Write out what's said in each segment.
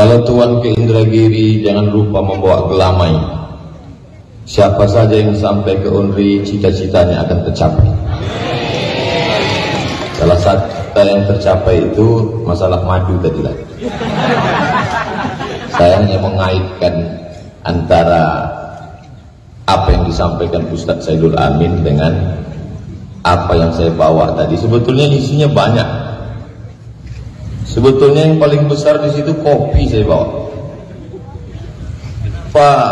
Kalau tuan ke Indragiri jangan lupa membawa gelamai. Siapa saja yang sampai ke Unri, cita-citanya akan tercapai. Salah satu yang tercapai itu masalah madu tadi lah. Saya hanya mengaitkan antara apa yang disampaikan Ustadz Saidul Amin dengan apa yang saya bawa tadi. Sebetulnya isinya banyak. Sebetulnya yang paling besar di situ kopi saya bawa. Pak,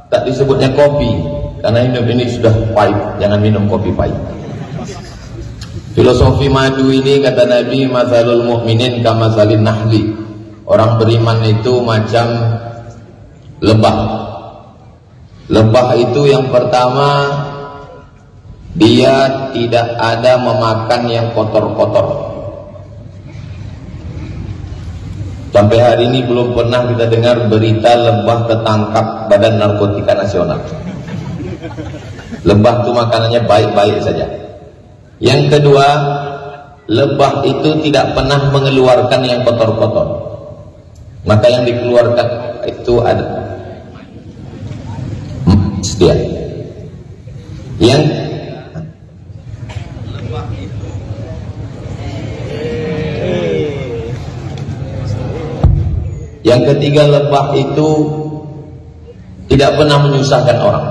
tak disebutnya kopi karena hidup ini sudah pahit, jangan minum kopi pahit. Filosofi madu ini kata Nabi, mazalul mu'minin kamazalin nahli. Orang beriman itu macam lebah. Lebah itu yang pertama, dia tidak ada memakan yang kotor-kotor. Sampai hari ini belum pernah kita dengar berita lebah tertangkap Badan Narkotika Nasional. Lebah itu makanannya baik-baik saja. Yang kedua, lebah itu tidak pernah mengeluarkan yang kotor-kotor. Maka yang dikeluarkan itu ada setia. Yang ketiga, lebah itu tidak pernah menyusahkan orang.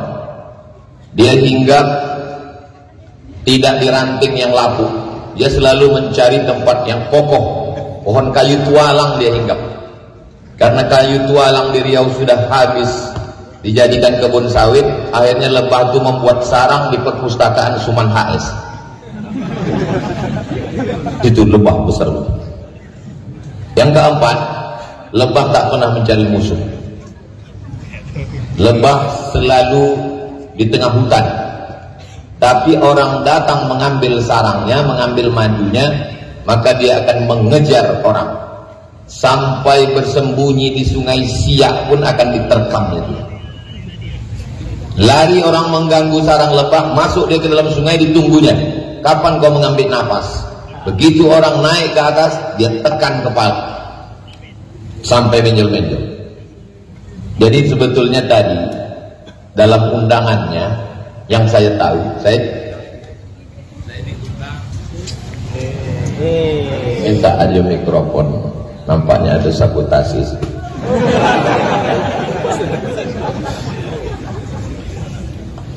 Dia hinggap tidak di ranting yang lapuk. Dia selalu mencari tempat yang kokoh. Pohon kayu tualang dia hinggap. Karena kayu tualang di Riau sudah habis dijadikan kebun sawit, akhirnya lebah itu membuat sarang di perpustakaan Suman HS. Itu lebah besar. Yang keempat, lebah tak pernah mencari musuh. Lebah selalu di tengah hutan. Tapi orang datang mengambil sarangnya, mengambil madunya, maka dia akan mengejar orang. Sampai bersembunyi di sungai Siak pun akan diterkamnya dia. Lari orang mengganggu sarang lebah, masuk dia ke dalam sungai, ditunggunya. Kapan kau mengambil nafas? Begitu orang naik ke atas, dia tekan kepala sampai menjel-menjel. Jadi sebetulnya tadi dalam undangannya yang saya tahu, saya minta aja mikrofon, nampaknya ada sabotasi.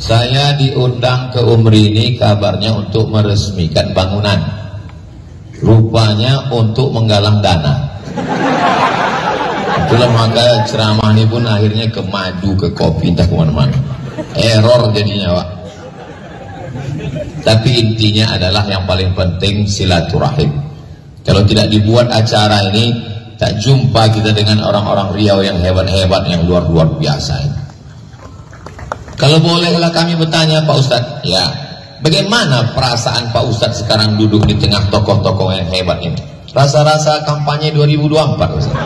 Saya diundang ke Umri ini kabarnya untuk meresmikan bangunan, rupanya untuk menggalang dana. Itulah maka ceramah ini pun akhirnya ke madu, ke kopi, entah kemana-mana. Error jadinya, Pak. Tapi intinya adalah yang paling penting silaturahim. Kalau tidak dibuat acara ini, tak jumpa kita dengan orang-orang Riau yang hebat-hebat, yang luar biasa ini. Kalau bolehlah kami bertanya Pak Ustadz, ya, bagaimana perasaan Pak Ustadz sekarang duduk di tengah tokoh-tokoh yang hebat ini? Rasa-rasa kampanye 2024, Ustadz.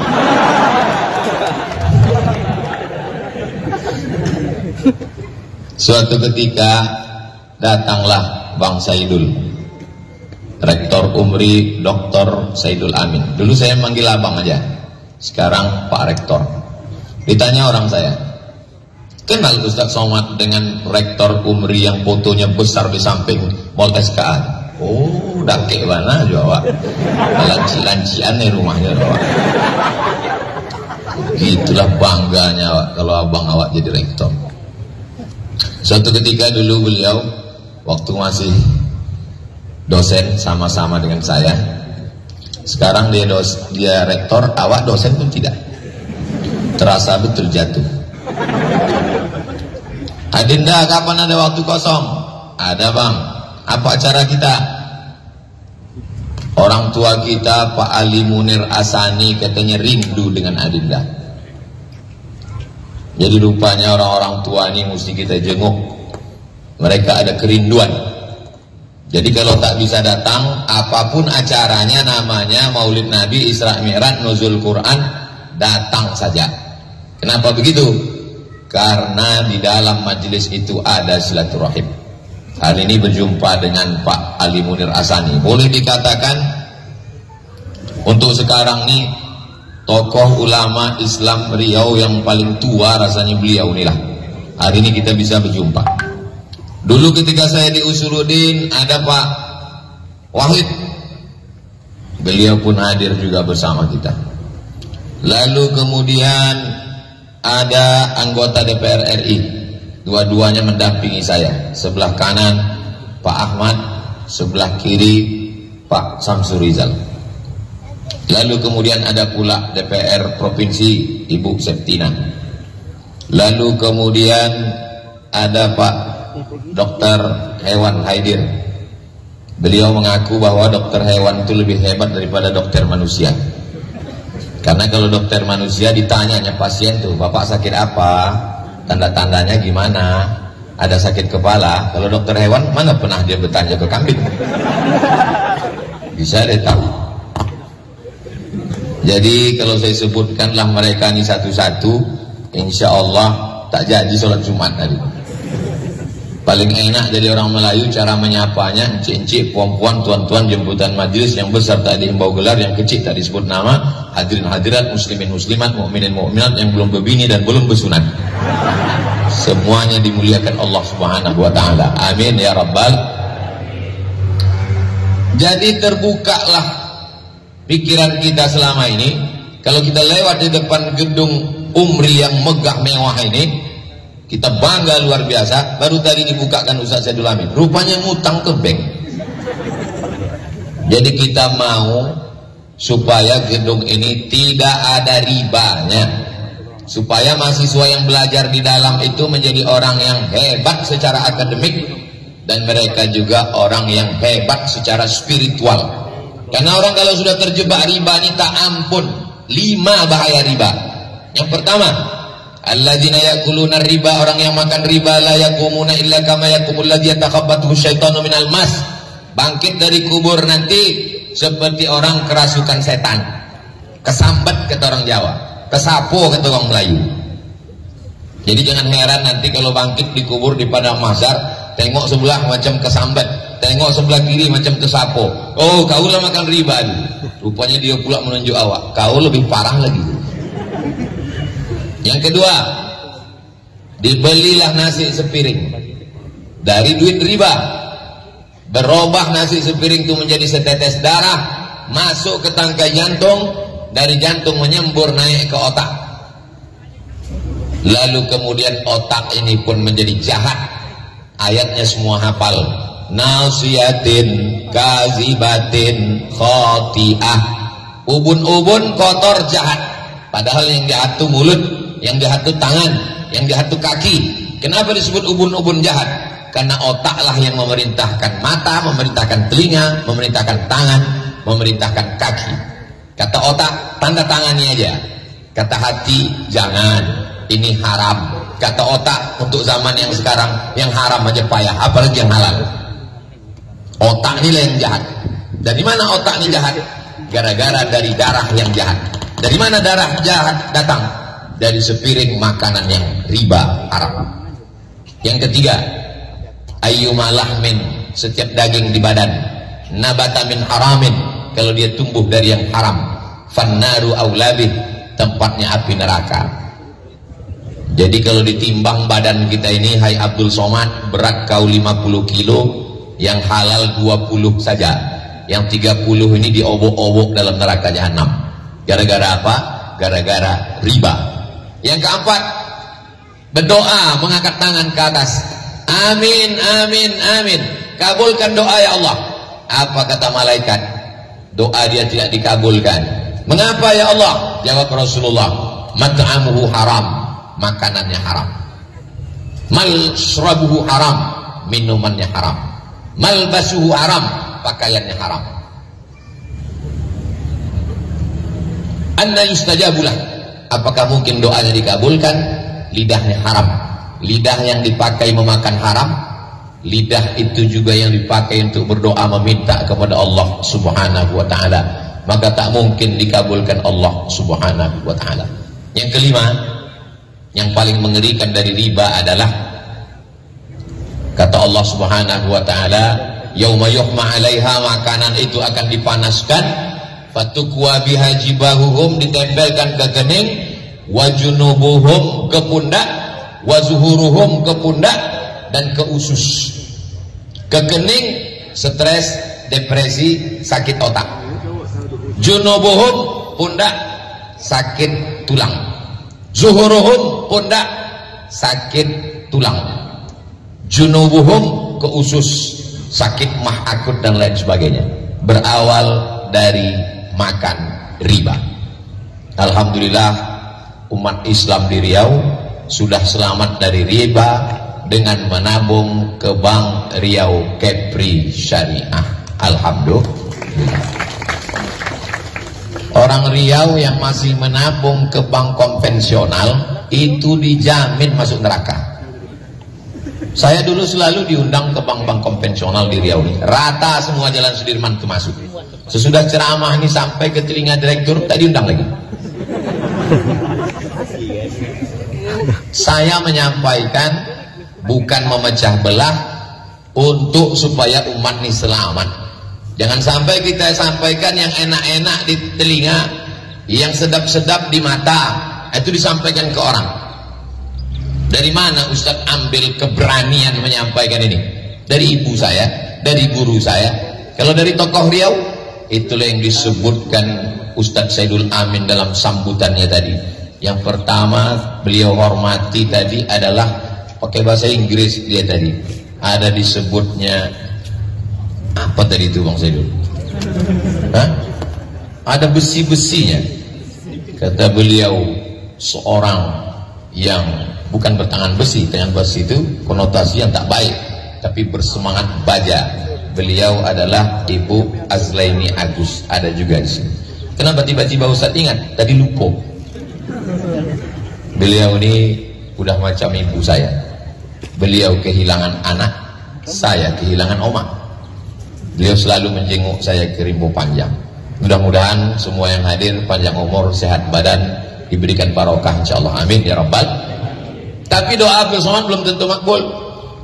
Suatu ketika datanglah Bang Saidul, Rektor Umri Dr. Saidul Amin. Dulu saya manggil abang aja, sekarang Pak Rektor. Ditanya orang saya, kenal Ustadz Somad dengan Rektor Umri yang fotonya besar di samping Mall SKA? Oh, dakek mana juga, Pak. Lanci-lancian nih rumahnya, Pak. Gitulah bangganya, Pak, kalau abang awak jadi rektor. Suatu ketika dulu beliau waktu masih dosen sama-sama dengan saya. Sekarang dia rektor, awak dosen pun tidak. Terasa betul jatuh. Adinda, kapan ada waktu kosong? Ada, Bang. Apa acara kita? Orang tua kita Pak Ali Munir Asani katanya rindu dengan Adinda. Jadi rupanya orang-orang tua ini mesti kita jenguk. Mereka ada kerinduan. Jadi kalau tak bisa datang, apapun acaranya, namanya Maulid Nabi, Isra Mi'raj, Nuzul Quran, datang saja. Kenapa begitu? Karena di dalam majelis itu ada silaturahim. Hari ini berjumpa dengan Pak Ali Munir Asani. Boleh dikatakan untuk sekarang ini tokoh ulama Islam Riau yang paling tua rasanya beliau inilah. Hari ini kita bisa berjumpa. Dulu ketika saya di Usuluddin ada Pak Wahid, beliau pun hadir juga bersama kita. Lalu kemudian ada anggota DPR RI, dua-duanya mendampingi saya. Sebelah kanan Pak Ahmad, sebelah kiri Pak Samsur Rizal. Lalu kemudian ada pula DPR Provinsi Ibu Septina. Lalu kemudian ada Pak Dokter Hewan Haidir. Beliau mengaku bahwa dokter hewan itu lebih hebat daripada dokter manusia. Karena kalau dokter manusia ditanyanya pasien tuh, Bapak sakit apa? Tanda-tandanya gimana? Ada sakit kepala. Kalau dokter hewan mana pernah dia bertanya ke kambing? Bisa dia tahu. Jadi kalau saya sebutkanlah mereka ini satu-satu, insya Allah tak jadi sholat Jumat tadi. Paling enak dari orang Melayu cara menyapanya, encik-encik, puan-puan, tuan-tuan, jemputan majelis, yang besar tak dihimbau gelar, yang kecil tak disebut nama, hadirin hadirat, muslimin muslimat, mukminin mukminat, yang belum berbini dan belum bersunat. Semuanya dimuliakan Allah Subhanahu wa taala. Amin ya rabbal. Jadi terbukalah pikiran kita selama ini. Kalau kita lewat di depan gedung Umri yang megah mewah ini, kita bangga luar biasa. Baru tadi dibukakan Ustaz Saidul Amin, rupanya ngutang ke bank. Jadi kita mau supaya gedung ini tidak ada ribanya, supaya mahasiswa yang belajar di dalam itu menjadi orang yang hebat secara akademik, dan mereka juga orang yang hebat secara spiritual. Karena orang kalau sudah terjebak riba ini tak ampun. 5 bahaya riba. Yang pertama, alladzina yakuluna riba, orang yang makan riba, la yakumuna illa kama yakumul ladzi yatakhabbathu syaitanu minal mas. Bangkit dari kubur nanti seperti orang kerasukan setan. Kesambat kata orang Jawa, kesapo kata orang Melayu. Jadi jangan heran nanti kalau bangkit di kubur di padang mahsyar, tengok sebelah macam kesambat, tengok sebelah kiri macam kesapo. Oh, kau lah makan riba. Rupanya dia pula menunjuk awak, kau lebih parah lagi. Yang kedua, dibelilah nasi sepiring dari duit riba, berubah nasi sepiring itu menjadi setetes darah, masuk ke tangkai jantung, dari jantung menyembur naik ke otak, lalu kemudian otak ini pun menjadi jahat. Ayatnya semua hafal, nasiyatin kazibatin khoti'ah, ubun-ubun kotor jahat. Padahal yang jahat itu mulut, yang jahat itu tangan, yang jahat itu kaki. Kenapa disebut ubun-ubun jahat? Karena otaklah yang memerintahkan mata, memerintahkan telinga, memerintahkan tangan, memerintahkan kaki. Kata otak, tanda tangani aja. Kata hati, jangan, ini haram. Kata otak, untuk zaman yang sekarang, yang haram aja payah, apalagi yang halal. Otak inilah yang jahat. Dari mana otak ini jahat? Gara-gara dari darah yang jahat. Dari mana darah jahat datang? Dari sepiring makanan yang riba, haram. Yang ketiga, ayyuma lahmin, setiap daging di badan, nabata min haramin, kalau dia tumbuh dari yang haram, fannaru aulabih, tempatnya api neraka. Jadi kalau ditimbang badan kita ini, hai Abdul Somad, berat kau 50 kilo, yang halal 20 saja, yang 30 ini diobok-obok dalam neraka jahanam. Gara-gara apa? Gara-gara riba. Yang keempat, berdoa mengangkat tangan ke atas, amin amin amin, kabulkan doa ya Allah. Apa kata malaikat? Doa dia tidak dikabulkan. Mengapa ya Allah? Jawab Rasulullah, mat'amuhu haram, makanannya haram, malsyrabuhu haram, minumannya haram, malbasuhu haram, pakaiannya haram. Anna yustajabulah, apakah mungkin doanya dikabulkan? Lidahnya haram, lidah yang dipakai memakan haram, lidah itu juga yang dipakai untuk berdoa meminta kepada Allah Subhanahu wa ta'ala, maka tak mungkin dikabulkan Allah Subhanahu wa ta'ala. Yang kelima, yang paling mengerikan dari riba adalah kata Allah Subhanahu wa ta'ala, yauma yuhma 'alaiha, makanan itu akan dipanaskan, fatukwa biha jibahuhum, ditempelkan ke kening, wajunubuhum ke pundak, wazuhuruhum ke pundak dan ke usus. Ke kening stres, depresi, sakit otak. Junubuhum pundak, sakit tulang. Zuhuruhum pundak, sakit tulang. Junubuhum ke usus, sakit mah akut dan lain sebagainya. Berawal dari makan riba. Alhamdulillah umat Islam di Riau sudah selamat dari riba dengan menabung ke Bank Riau Kepri Syariah. Alhamdulillah. Orang Riau yang masih menabung ke bank konvensional itu dijamin masuk neraka. Saya dulu selalu diundang ke bank-bank konvensional di Riau ini. Rata semua Jalan Sudirman termasuk. Sesudah ceramah ini sampai ke telinga direktur, tak diundang lagi. Saya menyampaikan bukan memecah belah, untuk supaya umat ini selamat. Jangan sampai kita sampaikan yang enak-enak di telinga, yang sedap-sedap di mata, itu disampaikan ke orang. Dari mana Ustadz ambil keberanian menyampaikan ini? Dari ibu saya, dari guru saya. Kalau dari tokoh Riau, itulah yang disebutkan Ustadz Saidul Amin dalam sambutannya tadi. Yang pertama beliau hormati tadi adalah pakai bahasa Inggris dia tadi. Ada disebutnya apa tadi itu Bang Saidul? Hah? Ada besi-besinya. Kata beliau, seorang yang bukan bertangan besi. Tangan besi itu konotasi yang tak baik, tapi bersemangat baja. Beliau adalah Ibu Azlaini Agus. Ada juga di sini. Kenapa tiba-tiba Ustaz ingat? Tadi lupa. Beliau ini udah macam ibu saya. Beliau kehilangan anak, saya kehilangan oma. Beliau selalu menjenguk saya ke Rimbo Panjang. Mudah-mudahan semua yang hadir panjang umur, sehat badan, diberikan barokah insyaallah. Amin ya rabbal. Tapi doa Abdul Somad belum tentu makbul.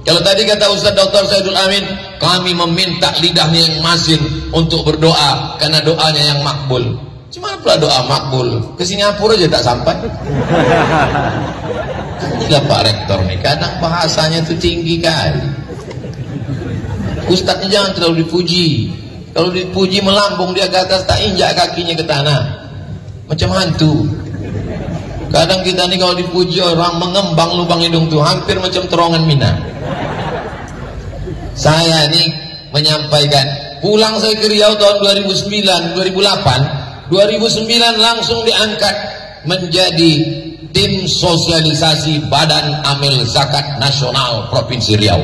Kalau tadi kata Ustaz Dr. Saidul Amin, kami meminta lidahnya yang masin untuk berdoa karena doanya yang makbul. Cuma pula doa makbul, ke Singapura aja tak sampai. Gila Pak Rektor nih, kadang bahasanya tuh tinggi kali. Ustadznya jangan terlalu dipuji. Kalau dipuji melambung dia ke atas, tak injak kakinya ke tanah, macam hantu. Kadang kita nih kalau dipuji orang mengembang lubang hidung tuh hampir macam terowongan Mina. Saya nih menyampaikan, pulang saya ke Riau tahun 2009, 2008, 2009 langsung diangkat menjadi tim sosialisasi Badan Amil Zakat Nasional Provinsi Riau.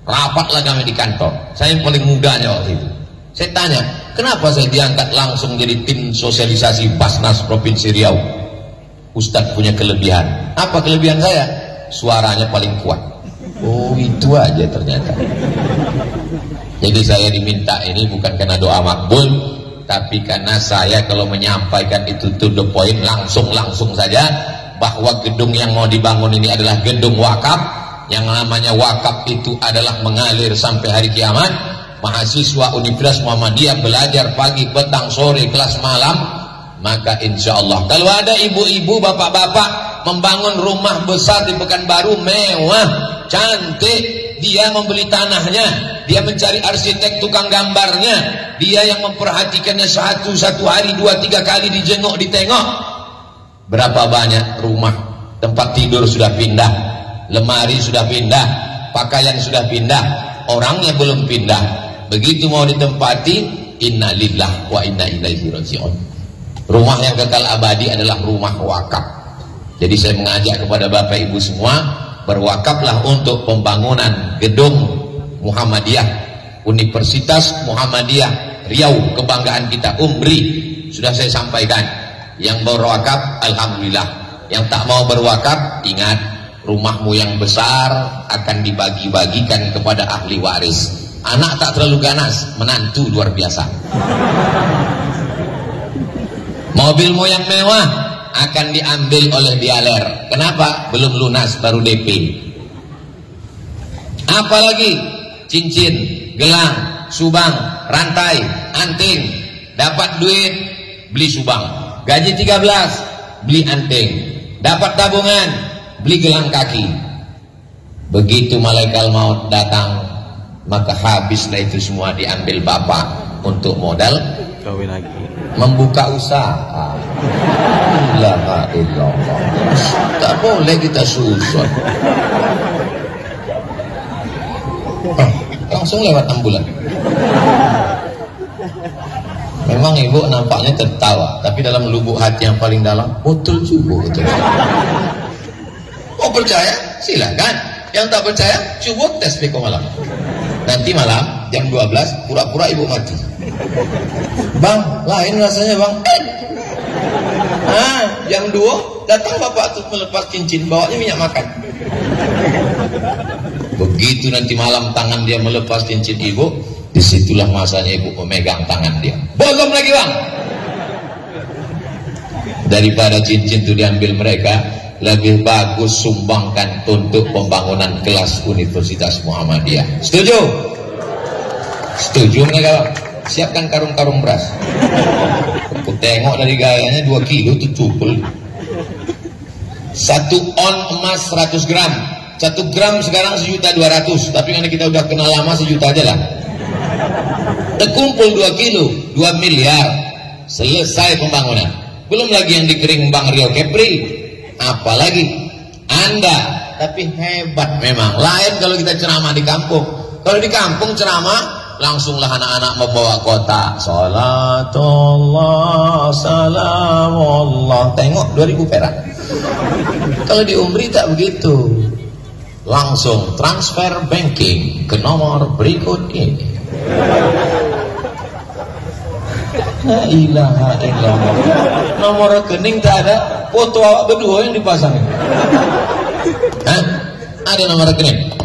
Rapatlah kami di kantor. Saya yang paling mudanya waktu itu. Saya tanya, kenapa saya diangkat langsung jadi tim sosialisasi Basnas Provinsi Riau? Ustadz punya kelebihan. Apa kelebihan saya? Suaranya paling kuat. Oh, itu aja ternyata. Jadi saya diminta ini bukan karena doa makbul, tapi karena saya kalau menyampaikan itu to the point, langsung saja, bahwa gedung yang mau dibangun ini adalah gedung wakaf. Yang namanya wakaf itu adalah mengalir sampai hari kiamat. Mahasiswa Universitas Muhammadiyah belajar pagi, petang, sore, kelas malam. Maka insya Allah kalau ada ibu-ibu, bapak-bapak membangun rumah besar di Pekanbaru, mewah, cantik, dia membeli tanahnya, dia mencari arsitek tukang gambarnya, dia yang memperhatikannya satu hari, 2-3 kali dijenguk, ditengok. Berapa banyak rumah, tempat tidur sudah pindah, lemari sudah pindah, pakaian sudah pindah, orangnya belum pindah. Begitu mau ditempati, innalillah wa inna ilaihi raji'un. Rumah yang kekal abadi adalah rumah wakaf. Jadi saya mengajak kepada Bapak Ibu semua, berwakaflah untuk pembangunan gedung Muhammadiyah, Universitas Muhammadiyah Riau, kebanggaan kita, UMRI. Sudah saya sampaikan. Yang berwakaf alhamdulillah, yang tak mau berwakaf ingat, rumahmu yang besar akan dibagi-bagikan kepada ahli waris. Anak tak terlalu ganas, menantu luar biasa. Mobilmu yang mewah akan diambil oleh dialer. Kenapa? Belum lunas, baru DP. Apalagi cincin, gelang, subang, rantai, anting, dapat duit beli subang, gaji 13 beli anting, dapat tabungan beli gelang kaki. Begitu malaikat maut datang, maka habislah itu semua diambil bapak untuk modal kawin lagi, membuka usaha. La ilaha illallah. Tak boleh kita susah. Langsung lewat ambulan. Memang ibu nampaknya tertawa, tapi dalam lubuk hati yang paling dalam, betul juga, betul. Mau percaya? Silakan. Yang tak percaya, coba tes besok malam. Nanti malam jam 12 pura-pura ibu mati. Bang, lain rasanya bang. Jam 2 datang bapak tuh melepas cincin, bawanya minyak makan. Begitu nanti malam tangan dia melepas cincin ibu, disitulah masanya ibu memegang tangan dia. Bogom lagi bang. Daripada cincin itu diambil mereka, lebih bagus sumbangkan untuk pembangunan kelas Universitas Muhammadiyah. Setuju? Setuju mereka bang? Siapkan karung-karung beras. Aku tengok dari gayanya 2 kilo itu cupul. 1 on emas 100 gram. 1 gram sekarang 1.200.000. Tapi karena kita udah kenal lama 1 juta aja lah. Terkumpul 2 kilo 2 miliar. Selesai pembangunan. Belum lagi yang dikering Bang Riau Kepri. Apalagi Anda. Tapi hebat memang. Lain kalau kita ceramah di kampung. Kalau di kampung ceramah, langsunglah anak-anak membawa kotak. Salatullah salamullah. Tengok 2.000 perak. Kalau di Umri tak begitu. Langsung transfer banking ke nomor berikut ini. La ilaha illallah. Nomor rekening tak ada, foto awak berdua yang dipasang. Ada nomor rekening.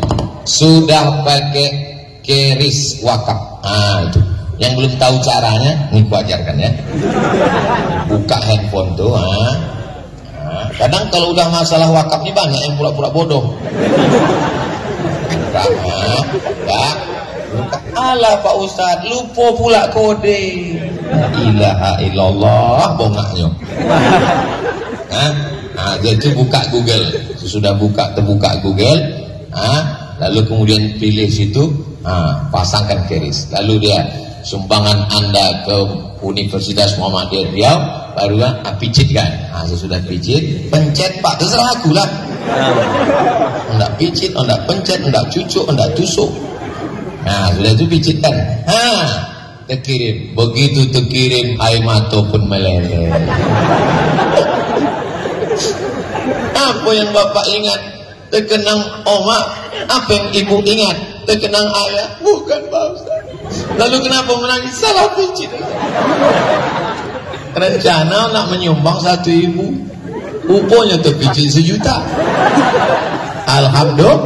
Sudah pakai keris wakaf. Itu. Yang belum tahu caranya, ini ku ajarkan ya. Buka handphone tuh. Kadang kalau udah masalah wakaf ini banyak yang pura-pura bodoh. Alah Pak Ustadz, lupa pula kode. La ilaha illallah, bongaknya. Jadi buka Google. Sudah terbuka Google. Lalu kemudian pilih situ, pasangkan keris. Lalu dia sumbangan Anda ke Universitas Muhammadiyah Riau, baru picitkan. Sesudah picit, pencet Pak, terserah aku lah. Enggak picit, enggak pencet, enggak cucuk, enggak tusuk. Sudah itu picitkan. Terkirim. Begitu terkirim, air mata pun meleleh. Apa yang Bapak ingat? Terkenang omak. Apa yang Ibu ingat? Terkenang ayah. Bukan Pak Ustaz. Lalu kenapa menangis? Salah picit. Rencana nak menyumbang 1.000. Rupanya terpicit 1 juta. Alhamdulillah.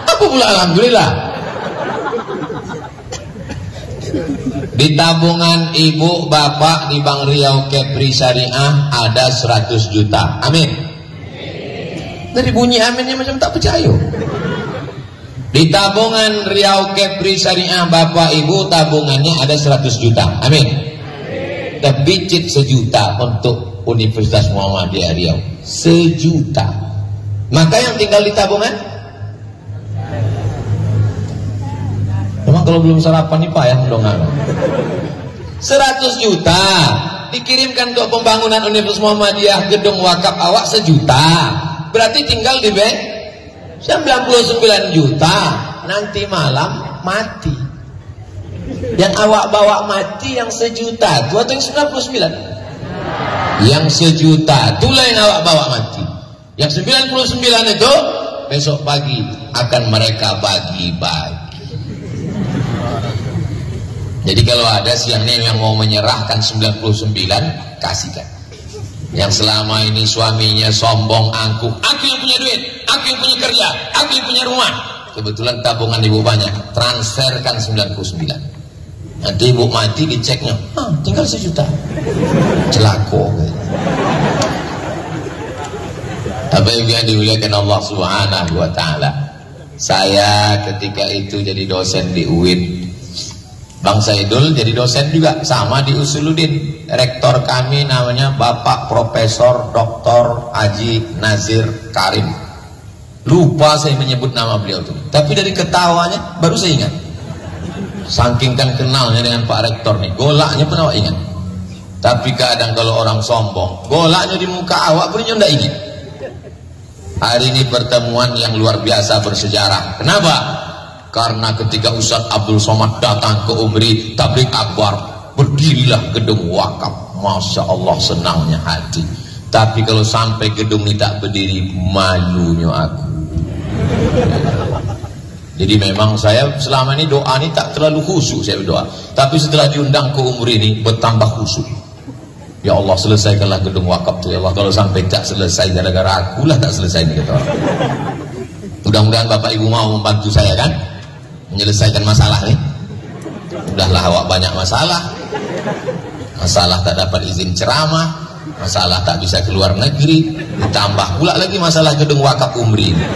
Apa pula alhamdulillah? Di tabungan ibu bapak di Bank Riau Kepri Syariah ada 100 juta. Amin. Dari bunyi aminnya macam tak percaya. Di tabungan Riau Kepri Syariah bapak ibu tabungannya ada 100 juta. Amin. Terpicit 1 juta untuk Universitas Muhammadiyah Riau. 1 juta. Maka yang tinggal di tabungan, memang kalau belum sarapan nih payah dong. 100 juta dikirimkan untuk pembangunan Universitas Muhammadiyah, gedung wakaf awak 1 juta. Berarti tinggal di bank 99 juta. Nanti malam mati. Yang awak bawa mati yang 1 juta itu atau yang 99? Yang 1 juta itulah yang awak bawa mati. Yang 99 itu besok pagi akan mereka bagi-bagi. Jadi kalau ada siangnya yang mau menyerahkan 99, kasihkan. Yang selama ini suaminya sombong, angkuh, aku yang punya duit, aku yang punya kerja, aku yang punya rumah. Kebetulan tabungan ibu banyak, transferkan 99. Nanti ibu mati diceknya, tinggal 1 juta. Celako. Tapi yang dimuliakan Allah Subhanahu wa Ta'ala, saya ketika itu jadi dosen di UIN, Bang Saidul jadi dosen juga sama di Usuluddin. Rektor kami namanya Bapak Profesor Dr. Haji Nazir Karim. Lupa saya menyebut nama beliau tuh, tapi dari ketawanya baru saya ingat. Saking kan kenalnya dengan Pak Rektor nih, golaknya pun awak ingat. Tapi kadang kalau orang sombong, golaknya di muka awak pun ndak ingat. Hari ini pertemuan yang luar biasa bersejarah. Kenapa? Karena ketika Ustadz Abdul Somad datang ke Umri Tabligh Akbar, berdirilah gedung wakaf. Masya Allah, senangnya hati. Tapi kalau sampai gedung ini tak berdiri, malunya aku. Jadi memang saya selama ini doa ini tak terlalu khusyuk saya berdoa. Tapi setelah diundang ke Umri ini bertambah khusyuk. Ya Allah, selesaikanlah gedung wakaf itu ya Allah. Kalau sampai tak selesai gara-gara aku lah tak selesai ini kata orang. Mudah-mudahan Bapak Ibu mau membantu saya kan menyelesaikan masalah ini. Udahlah awak banyak masalah. Masalah tak dapat izin ceramah, masalah tak bisa keluar negeri, ditambah pula lagi masalah gedung wakaf Umri ini.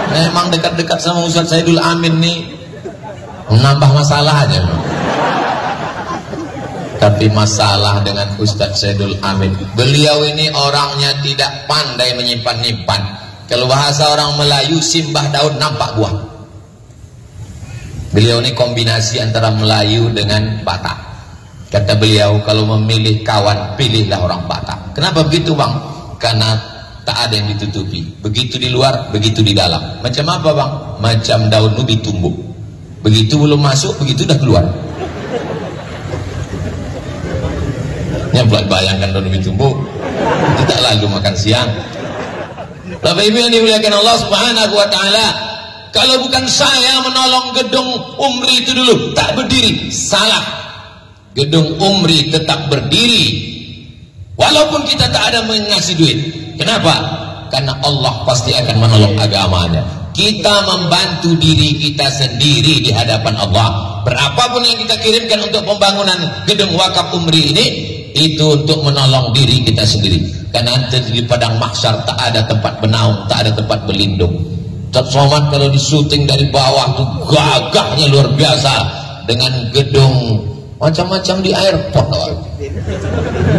Memang dekat-dekat sama Ustadz Saidul Amin nih menambah masalah aja. Tapi masalah dengan Ustadz Saidul Amin, beliau ini orangnya tidak pandai menyimpan-nyimpan. Kalau bahasa orang Melayu, simbah daun nampak buah. Beliau ini kombinasi antara Melayu dengan Batak. Kata beliau, kalau memilih kawan, pilihlah orang Batak. Kenapa begitu bang? Karena tak ada yang ditutupi. Begitu di luar, begitu di dalam. Macam apa bang? Macam daun ubi tumbuh. Begitu belum masuk, begitu dah keluar. Yang bayangkan daun ubi tumbuh, tidak lalu makan siang. Bapak Ibu yang dimuliakan Allah Subhanahu wa Ta'ala, kalau bukan saya menolong gedung Umri itu dulu tak berdiri, salah. Gedung Umri tetap berdiri walaupun kita tak ada mengasih duit. Kenapa? Karena Allah pasti akan menolong agamanya. Kita membantu diri kita sendiri di hadapan Allah. Berapapun yang kita kirimkan untuk pembangunan gedung wakaf Umri ini, itu untuk menolong diri kita sendiri. Karena nanti di padang mahsyar tak ada tempat bernaung, tak ada tempat berlindung. Ustadz Somad kalau disuting dari bawah tuh gagahnya luar biasa, dengan gedung macam-macam di airport,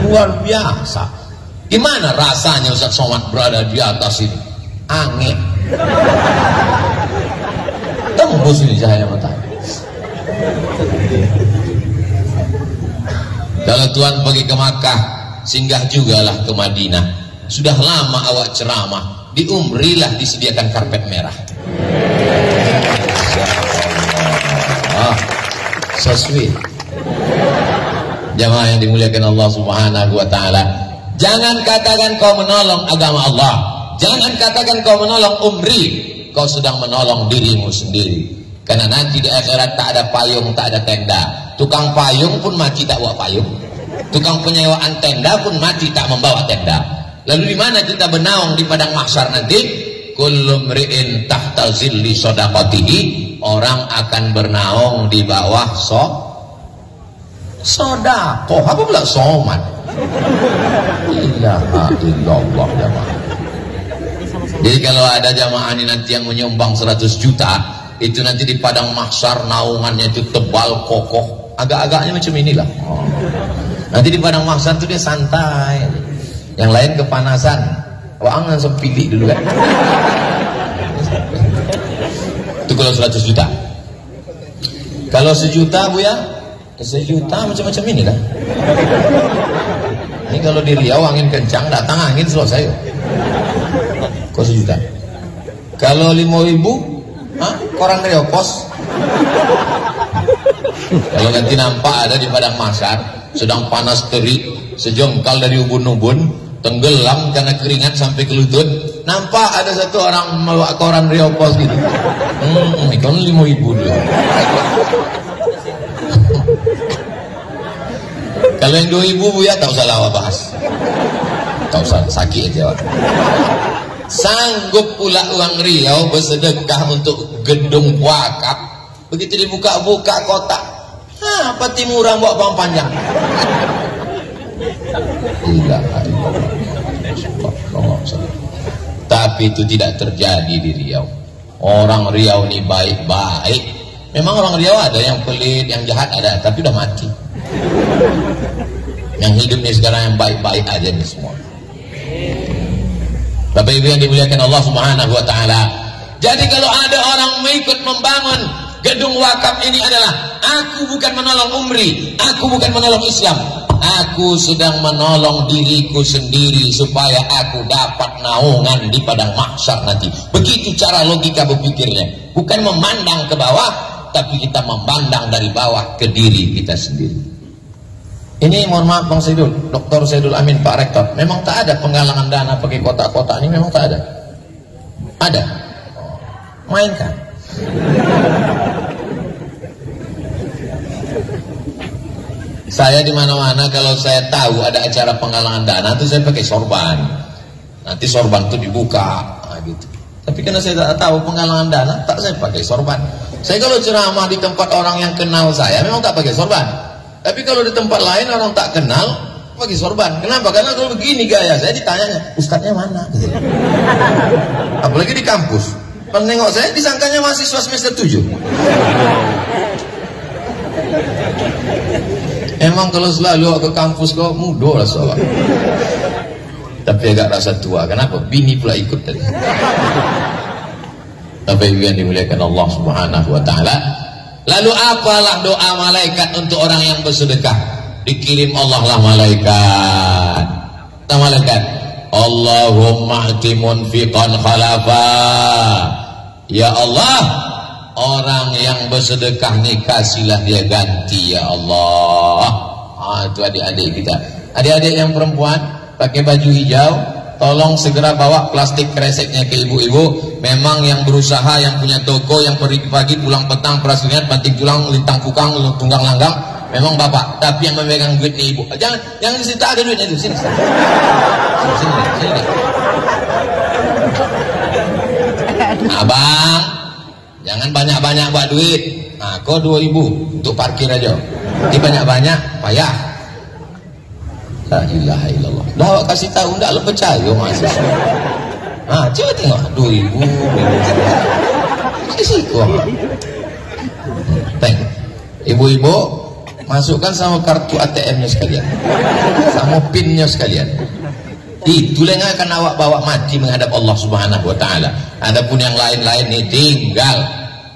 luar biasa. Gimana rasanya Ustadz Somad berada di atas ini? Angin, tembus ini cahaya matahari. Kalau Tuhan pergi ke Makkah, singgah jugalah ke Madinah. Sudah lama awak ceramah, di Umri lah disediakan karpet merah. So sweet. Jamaah yang dimuliakan Allah Subhanahu wa Ta'ala, jangan katakan kau menolong agama Allah, jangan katakan kau menolong Umri, kau sedang menolong dirimu sendiri. Karena nanti di akhirat tak ada payung, tak ada tenda. Tukang payung pun mati tak bawa payung, tukang penyewaan tenda pun mati tak membawa tenda. Lalu di mana kita bernaung di padang mahsyar nanti? Kullu mri'in tahta zilli shadaqatihi, orang akan bernaung di bawah sedekah. Apa pula somat? Ilaha illallah jamaah. Jadi kalau ada jamaah ini nanti yang menyumbang 100 juta, itu nanti di padang mahsyar naungannya itu tebal kokoh, agak-agaknya macam inilah. Nanti di padang mahsyar itu dia santai, yang lain kepanasan. Wah, langsung pilih dulu kan. Itu kalau 100 juta. Kalau 1 juta bu ya, 1 juta macam-macam ini lah. Ini kalau di Riau angin kencang, datang angin selesai. Kok 1 juta? Kalau 5.000, koran Riau Pos. Kalau nanti nampak ada di padang mahsyar sedang panas terik, sejengkal dari ubun-ubun, tenggelam karena keringat sampai ke lutut, nampak ada satu orang membawa koran Riau Pos gitu. Itu 5.000 dulu. Kalau yang 2.000 bu ya tak usah lawa bahas, tak usah sakit aja. Sanggup pula uang Riau bersedekah untuk gedung wakaf. Begitu dibuka-buka kotak, pati murah buat bang panjang. Tapi itu tidak terjadi di Riau. Orang Riau ini baik-baik. Memang orang Riau ada yang pelit, yang jahat ada, tapi udah mati. Yang hidup nih sekarang yang baik-baik aja nih semua. Bapak Ibu yang dimuliakan Allah Subhanahu wa taala. Jadi kalau ada orang mengikut membangun gedung wakaf ini adalah, aku bukan menolong Umri, aku bukan menolong Islam, aku sedang menolong diriku sendiri supaya aku dapat naungan di padang mahsyar nanti. Begitu cara logika berpikirnya. Bukan memandang ke bawah, tapi kita memandang dari bawah ke diri kita sendiri. Ini mohon maaf Bang Saidul, Dr. Saidul Amin, Pak Rektor, memang tak ada penggalangan dana pakai kotak-kotak ini, memang tak ada. Ada. Mainkan. Saya di mana-mana kalau saya tahu ada acara penggalangan dana itu saya pakai sorban. Nanti sorban itu dibuka, gitu. Tapi karena saya tak tahu penggalangan dana, tak saya pakai sorban. Saya kalau ceramah di tempat orang yang kenal saya, memang tak pakai sorban. Tapi kalau di tempat lain orang tak kenal, pakai sorban. Kenapa? Karena kalau begini gaya saya ditanyanya, ustadznya mana? Gitu. Apalagi di kampus. Penengok saya disangkanya mahasiswa semester 7. Emang kalau selalu ke kampus kok muda lah soalnya. Tapi agak rasa tua. Kenapa? Bini pula ikut tadi. Bapak Ibu yang dimuliakan Allah Subhanahu wa taala. Lalu apalah doa malaikat untuk orang yang bersedekah? Dikirim Allah lah malaikat. Kata malaikat, Allahumma ati munfiqan khalafa. Ya Allah, orang yang bersedekah nih kasihlah dia ganti ya Allah. Itu adik-adik kita. Adik-adik yang perempuan pakai baju hijau, tolong segera bawa plastik kreseknya ke ibu-ibu. Memang yang berusaha, yang punya toko, yang pergi pagi pulang petang, peraslihat, banting tulang, lintang kukang, tunggang langgang, memang bapak. Tapi yang memegang duit nih ibu. Jangan di situ ada duitnya itu. Sini. Abang, jangan banyak-banyak buat duit. Nah, kau 2.000 untuk parkir aja. Nanti banyak-banyak payah. La ilaha illallah. Dah awak kasih tahu ndak lo percaya mahasiswa. Coba tengok 2.000. Risiko. Teng. Ibu-ibu masukkan sama kartu ATM-nya sekalian. Sama PIN-nya sekalian. Itulah yang akan awak bawa mati menghadap Allah Subhanahu wa taala. Adapun yang lain-lain ini tinggal.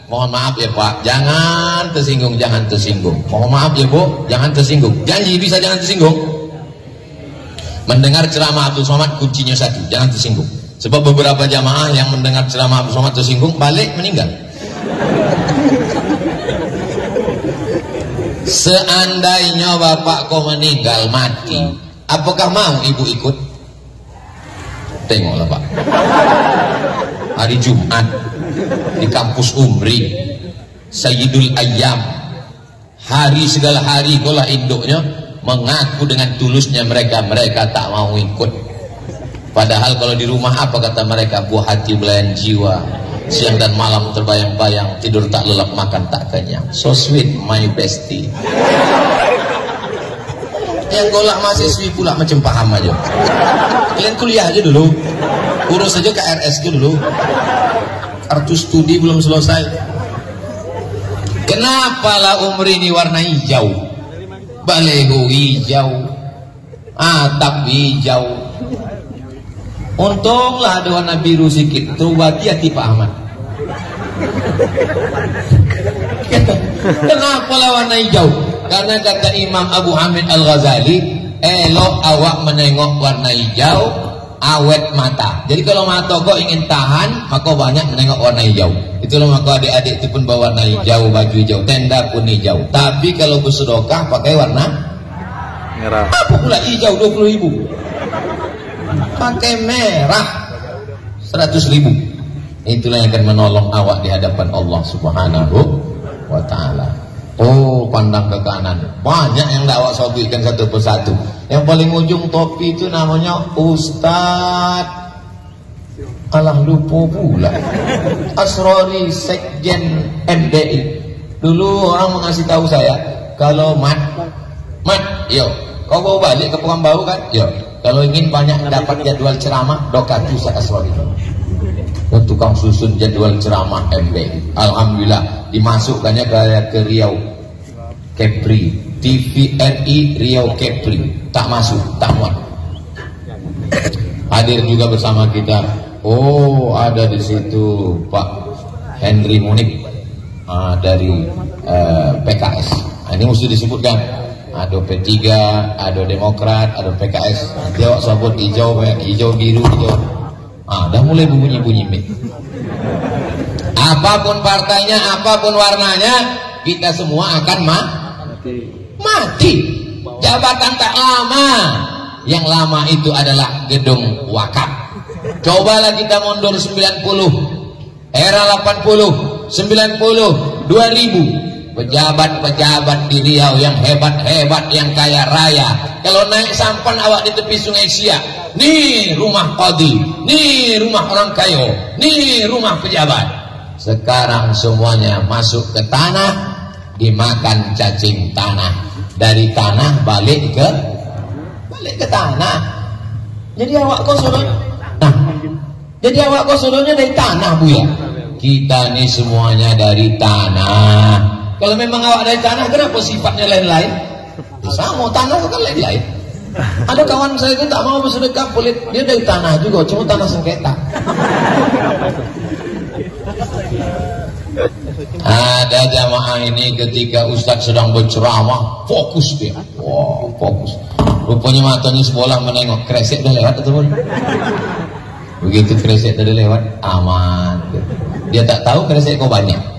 Mohon maaf ya Pak, jangan tersinggung, jangan tersinggung. Mohon maaf ya Bu, jangan tersinggung. Janji bisa jangan tersinggung. Mendengar ceramah Abdul Somad kuncinya satu, jangan tersinggung. Sebab beberapa jamaah yang mendengar ceramah Abdul Somad tersinggung, balik meninggal. Seandainya bapak kau meninggal mati, apakah mau ibu ikut? Tengoklah Pak, hari Jumat di kampus Umri, Sayyidul Ayyam, hari segala hari kolah induknya mengaku dengan tulusnya mereka tak mau ikut. Padahal kalau di rumah apa kata mereka? Buah hati belayan jiwa, siang dan malam terbayang-bayang, tidur tak lelap, makan tak kenyang. So sweet my bestie. Yang golak mahasiswi pula macam paham aja. Kalian kuliah aja dulu, urus aja KRS dulu, kartu studi belum selesai. Kenapa lah Umri ini warna hijau, balego hijau, atap hijau. Untunglah ada warna biru sedikit, terobati hati Pak Ahmad. Kenapa lah warna hijau? Karena kata Imam Abu Hamid Al-Ghazali, elok awak menengok warna hijau, awet mata. Jadi kalau mata kau ingin tahan, maka banyak menengok warna hijau. Itulah maka adik-adik itu pun bawa warna hijau, baju hijau, tenda pun hijau. Tapi kalau bersedekah pakai warna merah. Apa pula hijau 20.000? Pakai merah 100.000. Itulah yang akan menolong awak di hadapan Allah Subhanahu wa taala. Oh, pandang ke kanan, banyak yang dakwah sobikan satu persatu. Yang paling ujung topi itu namanya Ustaz, alah lupa pula, Asrori Sekjen MDI. Dulu orang mengasih tahu saya, kalau mat, yo, kau bawa balik ke Pekanbaru kan, yo. Kalau ingin banyak mendapat jadwal ceramah, dokatu Ustaz Asrori. tukang susun jadwal ceramah MBI. Alhamdulillah dimasukkannya ke Riau Kepri, TVRI Riau Kepri, tak masuk, tak muat. Hadir juga bersama kita, oh ada di situ Pak Henry Munik dari PKS. Ini mesti disebutkan, ada P3, ada Demokrat, ada PKS. Jawab sebut hijau, hijau biru, hijau. Dah mulai bunyi-bunyi mik. Apapun partainya, apapun warnanya, kita semua akan mati. Jabatan tak lama. Yang lama itu adalah gedung wakaf. Cobalah kita mundur 90, era 80, 90, 2000. Pejabat-pejabat di Riau yang hebat-hebat, yang kaya raya, kalau naik sampan awak di tepi Sungai Siak, nih rumah qadi, nih rumah orang kaya, nih rumah pejabat. Sekarang semuanya masuk ke tanah, dimakan cacing tanah, dari tanah balik ke tanah. Jadi awak kau suruhnya, jadi awak kau suruhnya dari tanah, Bu ya. Kita nih semuanya dari tanah. Kalau memang awak dari tanah, kenapa sifatnya lain-lain? Sama, tanah itu kan lain-lain. Ada kawan saya itu tak mau bersedekah pelit, dia dari tanah juga, cuma tanah sengketa. Ada jamaah ini ketika Ustadz sedang berceramah, fokus dia, fokus. Rupanya matanya sebelah menengok, kresek udah lewat atau belum? Begitu kresek udah lewat, aman. Dia tak tahu kresek kok banyak.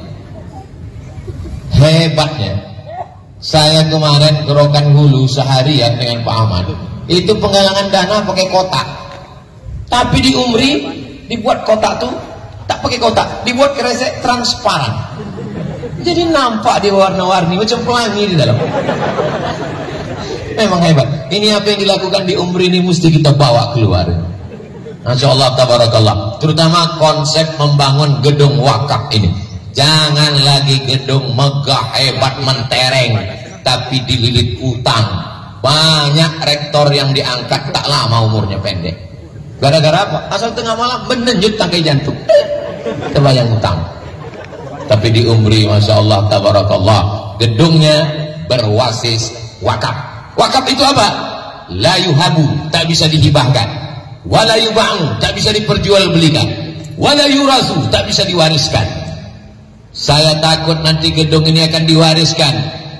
Hebatnya, saya kemarin ke Rokan Hulu seharian dengan Pak Ahmad. Itu penggalangan dana pakai kotak. Tapi di Umri dibuat kotak tuh tak pakai kotak, dibuat kresek transparan. Jadi nampak dia warna-warni macam pelangi di dalam. Memang hebat. Ini apa yang dilakukan di Umri ini mesti kita bawa keluar. Masya Allah, tabarakallah. Terutama konsep membangun gedung wakaf ini. Jangan lagi gedung megah hebat mentereng, tapi dililit utang. Banyak rektor yang diangkat tak lama umurnya pendek. Gara-gara apa? Asal tengah malam menenjut tangkai jantung. Terbayang utang. Tapi di Umri, masya Allah, tabarakallah, gedungnya berwasis wakaf. Wakaf itu apa? La yuhabu, tak bisa dihibahkan. Wala yuba'u, tak bisa diperjualbelikan. Wala yurasu, tak bisa diwariskan. Saya takut nanti gedung ini akan diwariskan.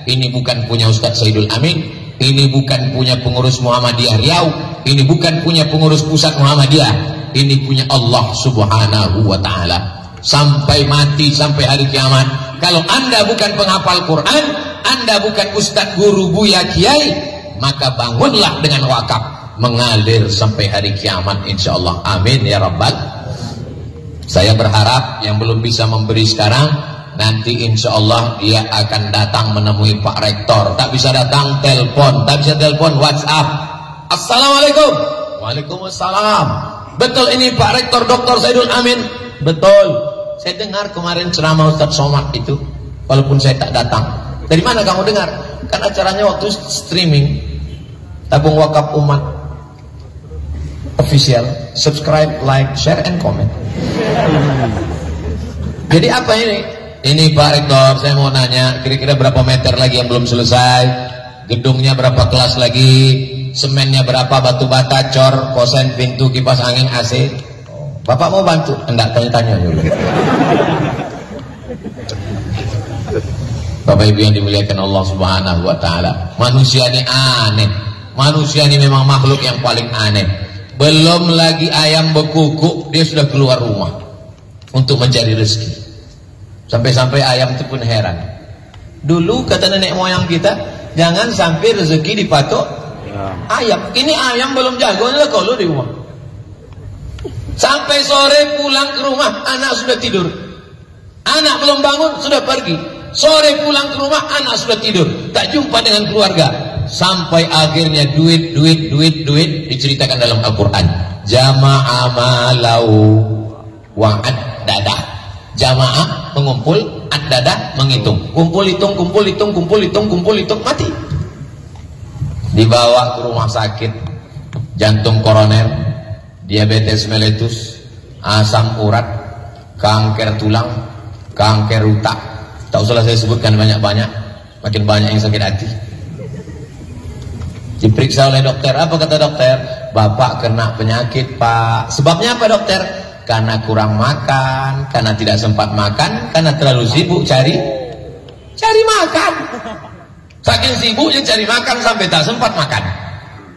Ini bukan punya Ustadz Saidul Amin, ini bukan punya pengurus Muhammadiyah Riau, ini bukan punya pengurus pusat Muhammadiyah, ini punya Allah Subhanahu wa ta'ala. Sampai mati, sampai hari kiamat, kalau anda bukan penghafal Quran, anda bukan ustadz, guru, buya, kiai, maka bangunlah dengan wakaf, mengalir sampai hari kiamat insyaallah. Amin ya rabbal. Saya berharap yang belum bisa memberi sekarang, nanti insyaallah dia akan datang menemui Pak Rektor. Tak bisa datang, telepon. Tak bisa telepon, WhatsApp. Assalamualaikum. Waalaikumsalam. Betul ini Pak Rektor Dr. Saidul Amin? Betul. Saya dengar kemarin ceramah Ustadz Somad itu, walaupun saya tak datang. Dari mana kamu dengar? Kan acaranya waktu streaming. Tabung Wakaf Umat Official. Subscribe, like, share, and comment. Jadi apa ini? Ini Pak Rektor, saya mau nanya, kira-kira berapa meter lagi yang belum selesai? Gedungnya berapa kelas lagi? Semennya berapa? Batu bata, cor, kosen, pintu, kipas angin, AC. Bapak mau bantu? Enggak, tanya-tanya dulu. Bapak Ibu yang dimuliakan Allah Subhanahu wa ta'ala, manusia ini aneh. Manusia ini memang makhluk yang paling aneh. Belum lagi ayam berkukuk, dia sudah keluar rumah untuk mencari rezeki. Sampai-sampai ayam itu pun heran. Dulu kata nenek moyang kita, jangan sampai rezeki dipatok ayam. Ini ayam belum jago, ini kalau di rumah. Sampai sore pulang ke rumah, anak sudah tidur. Anak belum bangun, sudah pergi. Sore pulang ke rumah, anak sudah tidur. Tak jumpa dengan keluarga. Sampai akhirnya duit diceritakan dalam Al-Quran. Jama'a malau wa'ad dadah. Jamaah mengumpul, ad-dadah menghitung. Kumpul hitung, mati. Dibawa ke rumah sakit, jantung koroner, diabetes mellitus, asam urat, kanker tulang, kanker otak. Tak usah saya sebutkan banyak-banyak, makin banyak yang sakit hati. Diperiksa oleh dokter, apa kata dokter? Bapak kena penyakit Pak. Sebabnya apa dokter? Karena kurang makan, karena tidak sempat makan, karena terlalu sibuk cari makan. Saking sibuknya cari makan sampai tak sempat makan.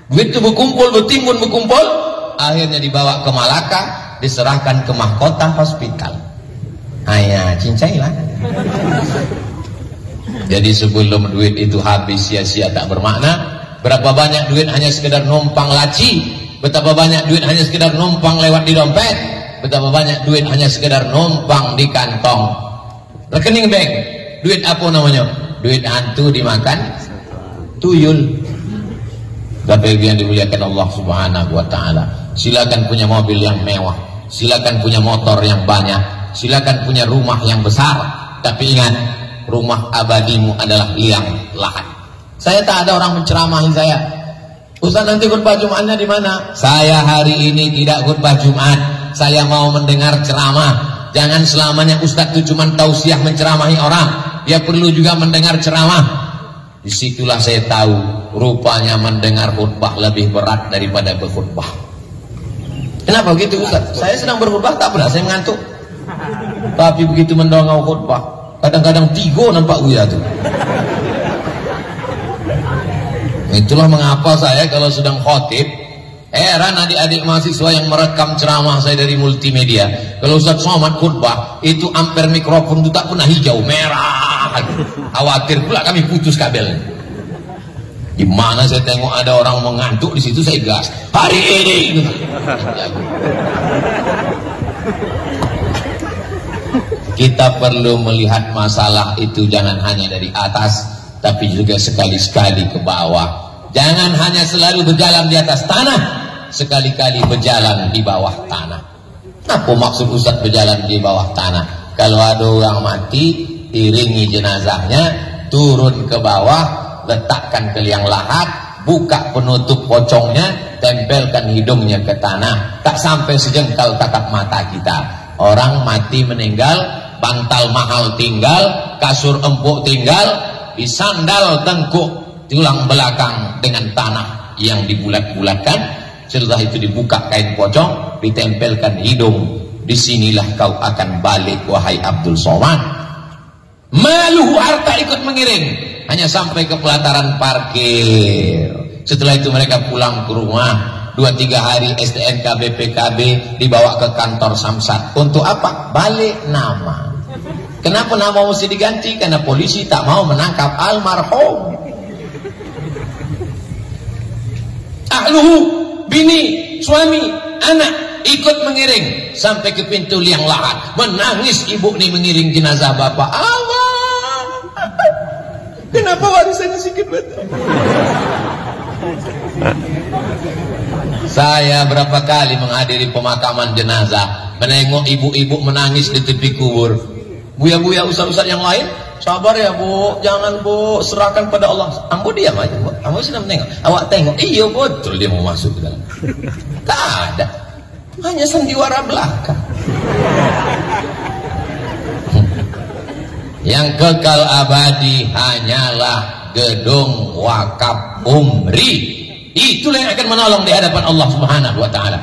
Duit itu berkumpul, bertimbun, berkumpul, akhirnya dibawa ke Malaka, diserahkan ke mahkota hospital. Ayah, cincailah. Jadi sebelum duit itu habis sia-sia tak bermakna, berapa banyak duit hanya sekedar numpang laci, betapa banyak duit hanya sekedar numpang lewat di dompet, betapa banyak duit hanya sekedar numpang di kantong rekening bank. Duit apa namanya? Duit hantu dimakan tuyul. Bapak Ibu yang dimuliakan Allah Subhanahu wa taala, silakan punya mobil yang mewah, silakan punya motor yang banyak, silakan punya rumah yang besar, tapi ingat, rumah abadimu adalah liang lahat. Saya tak ada orang menceramahi saya. Ustaz, nanti khutbah Jumatnya di mana? Saya hari ini tidak khutbah Jumat. Saya mau mendengar ceramah. Jangan selamanya Ustaz itu cuma tausiah menceramahi orang. Dia perlu juga mendengar ceramah. Disitulah saya tahu rupanya mendengar khutbah lebih berat daripada berkhutbah. Kenapa begitu Ustaz? Saya sedang berkhutbah tak pernah saya mengantuk. Tapi begitu mendongau khutbah, kadang-kadang tigo nampak uya tuh. Itulah mengapa saya kalau sedang khotib heran adik-adik mahasiswa yang merekam ceramah saya dari multimedia. Kalau Ustaz Somad khutbah itu amper mikrofon itu tak pernah hijau, merah. Khawatir pula kami putus kabelnya. Di mana saya tengok ada orang mengantuk di situ saya gas. Hari ini. Kita perlu melihat masalah itu jangan hanya dari atas, tapi juga sekali-sekali ke bawah. Jangan hanya selalu berjalan di atas tanah, sekali-kali berjalan di bawah tanah. Apa maksud Ustaz berjalan di bawah tanah? Kalau ada orang mati, iringi jenazahnya, turun ke bawah, letakkan ke liang lahat, buka penutup pocongnya, tempelkan hidungnya ke tanah, tak sampai sejengkal tatap mata kita. Orang mati meninggal, bantal mahal tinggal, kasur empuk tinggal, disandal tengkuk tulang belakang dengan tanah yang dibulat-bulatkan. Setelah itu dibuka kain pocong, ditempelkan hidung. Disinilah kau akan balik wahai Abdul Somad. Maluhu harta ikut mengiring, hanya sampai ke pelataran parkir. Setelah itu mereka pulang ke rumah. 2-3 hari STNK BPKB dibawa ke kantor Samsat. Untuk apa? Balik nama. Kenapa nama mesti diganti? Karena polisi tak mau menangkap almarhum. Ahluhu, bini, suami, anak ikut mengiring sampai ke pintu liang lahat. Menangis ibu ni mengiring jenazah bapak. Allah, kenapa warisannya sedikit betul? Saya berapa kali menghadiri pemakaman jenazah, menengok ibu-ibu menangis di tepi kubur. Buya-buya ustaz-ustaz yang lain, sabar ya bu, jangan bu, serahkan pada Allah. Ambo diam aja bu, ambo sedang menengok. Awak tengok, iya betul dia mau masuk ke dalam. Tak ada, hanya sandiwara belaka. Yang kekal abadi hanyalah gedung wakaf umri. Itulah yang akan menolong di hadapan Allah Subhanahu wa taala.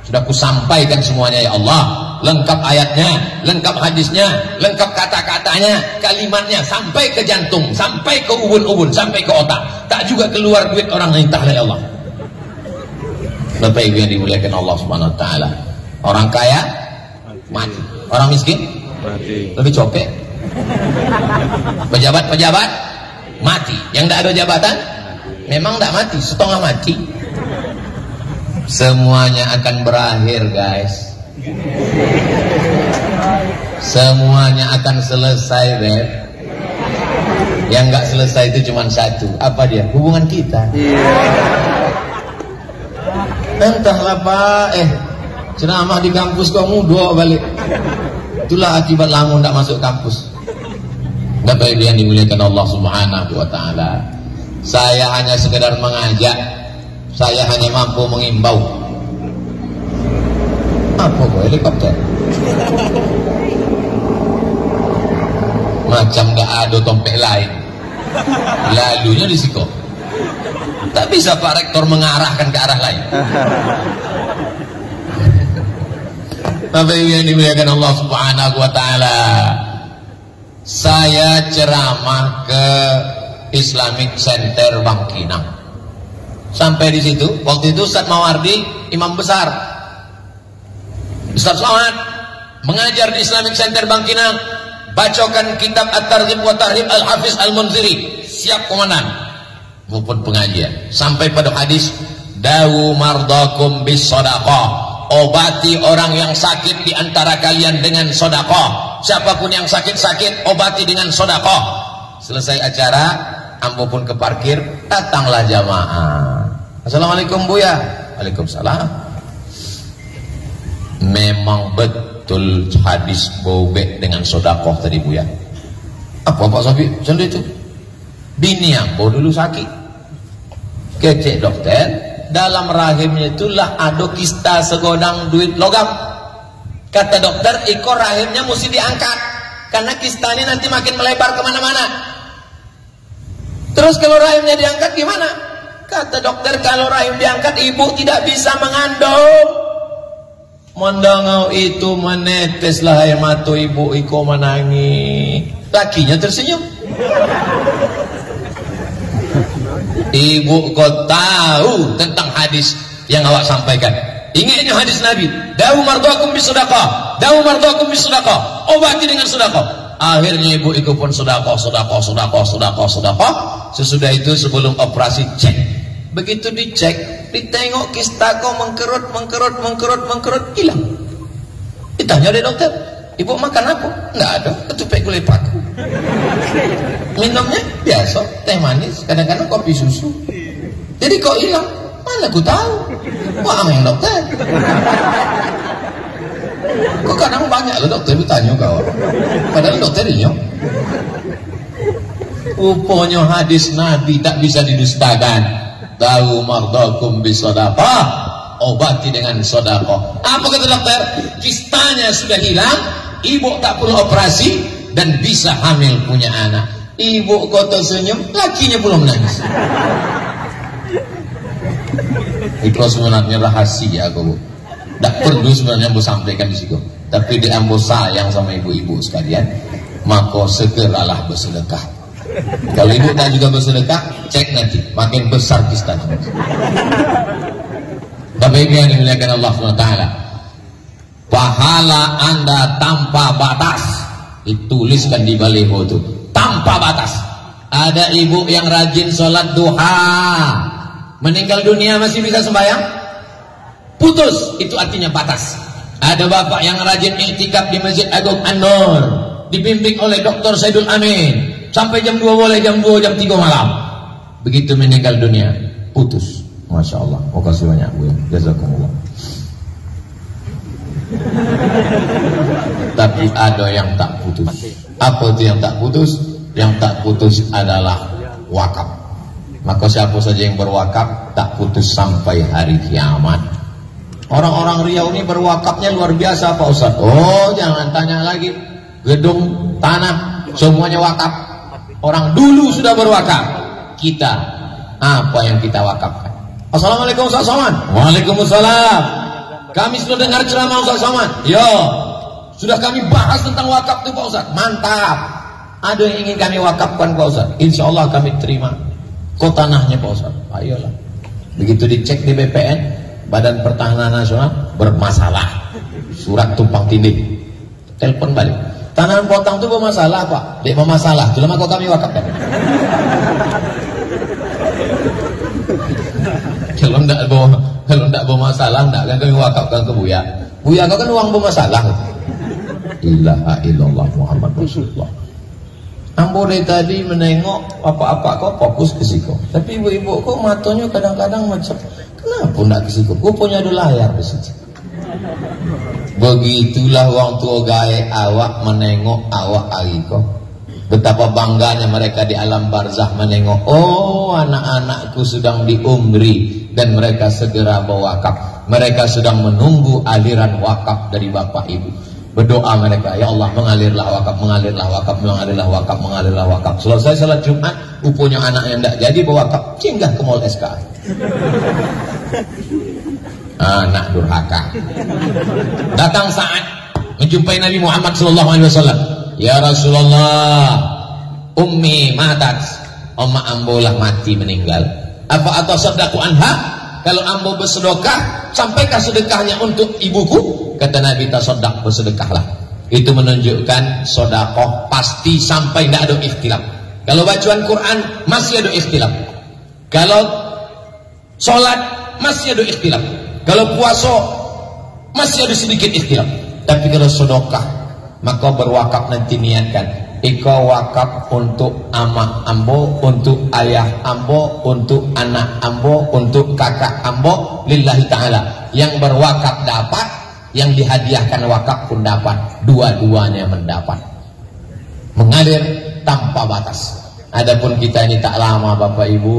Sudah kusampaikan semuanya ya Allah. Lengkap ayatnya, lengkap hadisnya, lengkap kata-katanya, kalimatnya, sampai ke jantung, sampai ke ubun-ubun, sampai ke otak. Tak juga keluar duit orang yang entahlah ya Allah. Bapak Ibu yang dimuliakan Allah Subhanahu wa taala. Orang kaya mati, orang miskin mati. Lebih copek. Pejabat-pejabat mati, yang tidak ada jabatan memang tidak mati, setengah mati. Semuanya akan berakhir guys. Semuanya akan selesai Beb. Yang nggak selesai itu cuma satu. Apa dia? Hubungan kita. Entahlah Pak, ceramah di kampus kau mudo balik. Itulah akibat lamun tidak masuk kampus. Bapak Ibu yang dimuliakan Allah Subhanahu wa taala. Saya hanya sekedar mengajak, saya hanya mampu mengimbau. Apa Apa kok helikopter? Macam gak ada tompek lain. Lalunya di situ. Tak bisa Pak Rektor mengarahkan ke arah lain. Bapak Ibu yang dimuliakan Allah Subhanahu wa taala. Saya ceramah ke Islamic Center Bangkinang. Sampai di situ, waktu itu Ustaz Mawardi imam besar. Ustaz Somad mengajar di Islamic Center Bangkinang, bacakan kitab At-Targhib wa Tarhib Al-Hafiz Al-Munziri, siap komandan maupun pengajian. Sampai pada hadis dawu mardakum bis shadaqah, obati orang yang sakit di antara kalian dengan sedekah. Siapapun yang sakit-sakit obati dengan sedekah. Selesai acara, ambo pun ke parkir, datanglah jamaah. Assalamualaikum Buya. Waalaikumsalam. Memang betul hadis bobek dengan sedekah tadi Buya. Apa Pak Sofi? Contoh itu. Bini ambo dulu sakit. Kecek dokter, dalam rahimnya itulah ada kista segodang duit logam. Kata dokter, ikor rahimnya mesti diangkat karena kistanya nanti makin melebar kemana-mana. Terus kalau rahimnya diangkat gimana? Kata dokter, kalau rahim diangkat ibu tidak bisa mengandung. Mondongau itu meneteslah air mata ibu, iko menangis. Lakinya tersenyum. Ibu kau tahu tentang hadis yang awak sampaikan. Ingatnya hadis Nabi, dawu mardakum bisedekah, dawu mardakum bisedekah, obati dengan sedekah. Akhirnya ibu ikut pun sedekah. Sesudah itu sebelum operasi cek. Begitu dicek, ditengok kista kau mengkerut, hilang. Ditanya oleh dokter, ibu makan apa? Enggak ada, ketupek gulai paku. Minumnya biasa, teh manis, kadang-kadang kopi susu. Jadi kok hilang? Mana aku tahu? Wah, yang dokter. Kok kadang banyak loh dokter bertanya kau. Padahal dokter ini. Rupanya hadis Nabi tak bisa didustakan. Tahu mardakum bisedekah, obati dengan sedekah. Apa kata dokter? Kistanya sudah hilang, ibu tak perlu operasi dan bisa hamil punya anak. Ibu kau tersenyum, lakinya belum menangis. Itu sebenarnya rahasia aku. Tak perlu sebenarnya ambo sampaikan di situ. Tapi di ambo sayang sama ibu-ibu sekalian, maka segeralah bersedekah. Kalau ibu tak juga bersedekah, cek nanti makin besar kistanya. Bapak Ibu yang dimuliakan Allah SWT, pahala Anda tanpa batas. Dituliskan di baliho itu, tanpa batas. Ada ibu yang rajin sholat duha, meninggal dunia masih bisa sembahyang? Putus, itu artinya batas. Ada bapak yang rajin iktikaf di Masjid Agung An-Nur, dibimbing oleh Dr. Saidul Amin, sampai jam 2 boleh, jam 2, jam 3 malam. Begitu meninggal dunia, putus. Masya Allah, makasih banyak Bu, jazakumullah. Tapi ada yang tak putus. Apa itu yang tak putus? Yang tak putus adalah wakaf. Maka siapa saja yang berwakaf tak putus sampai hari kiamat. Orang-orang Riau ini berwakafnya luar biasa Pak Ustaz. Oh, jangan tanya lagi. Gedung, tanah, semuanya wakaf. Orang dulu sudah berwakaf. Kita, apa yang kita wakafkan? Assalamualaikum Ustaz Somad. Waalaikumsalam. Kami sudah dengar ceramah Ustaz Somad. Yo, sudah kami bahas tentang wakaf itu Pak Ustaz. Mantap. Ada yang ingin kami wakafkan Pak Ustaz. Insya Allah kami terima. Kok tanahnya Pak Ustaz? Ayolah. Begitu dicek di BPN, Badan Pertahanan Nasional, bermasalah. Surat tumpang tindih. Telepon balik. Tanah potong itu bermasalah Pak. Tidak bermasalah. Cuma kok kami wakafkan. Kalau tidak bermasalah, tidak akan kami wakafkan ke Buya. Buya kau kan uang bermasalah. Ilaha illallah Muhammad Rasulullah. Ambo dari tadi menengok apa-apa kau fokus ke situ. Tapi ibu-ibu kok matanya kadang-kadang macam kenapa tidak ke situ? Kau punya ada layar di situ. Begitulah orang tua gae awak menengok awak ariko. Betapa bangganya mereka di alam barzah menengok, oh anak-anakku sedang diumri, dan mereka segera berwakaf. Mereka sedang menunggu aliran wakaf dari bapak ibu. Berdoa mereka, ya Allah, mengalirlah wakaf, mengalirlah wakaf, mengalirlah wakaf, mengalirlah wakaf. Selesai salat Jumat, punya anak yang tidak jadi berwakaf, singgah ke mall SK. Anak durhaka. Datang saat menjumpai Nabi Muhammad SAW. Ya Rasulullah, ummi matat, oma ambolah mati meninggal. Apa atasadaqu anha? Kalau ambo bersedekah, sampaikah sedekahnya untuk ibuku? Kata Nabi, tasaddaq, bersedekahlah. Itu menunjukkan sedekah pasti sampai tidak ada ikhtilaf. Kalau bacaan Quran masih ada ikhtilaf. Kalau sholat masih ada ikhtilaf. Kalau puasa masih ada sedikit ikhtilaf. Tapi kalau sedekah, maka berwakaf nanti niatkan. Iko wakaf untuk amak ambo, untuk ayah ambo, untuk anak ambo, untuk kakak ambo, lillahi ta'ala. Yang berwakaf dapat, yang dihadiahkan wakaf pun dapat. Dua-duanya mendapat. Mengalir tanpa batas. Adapun kita ini tak lama Bapak Ibu,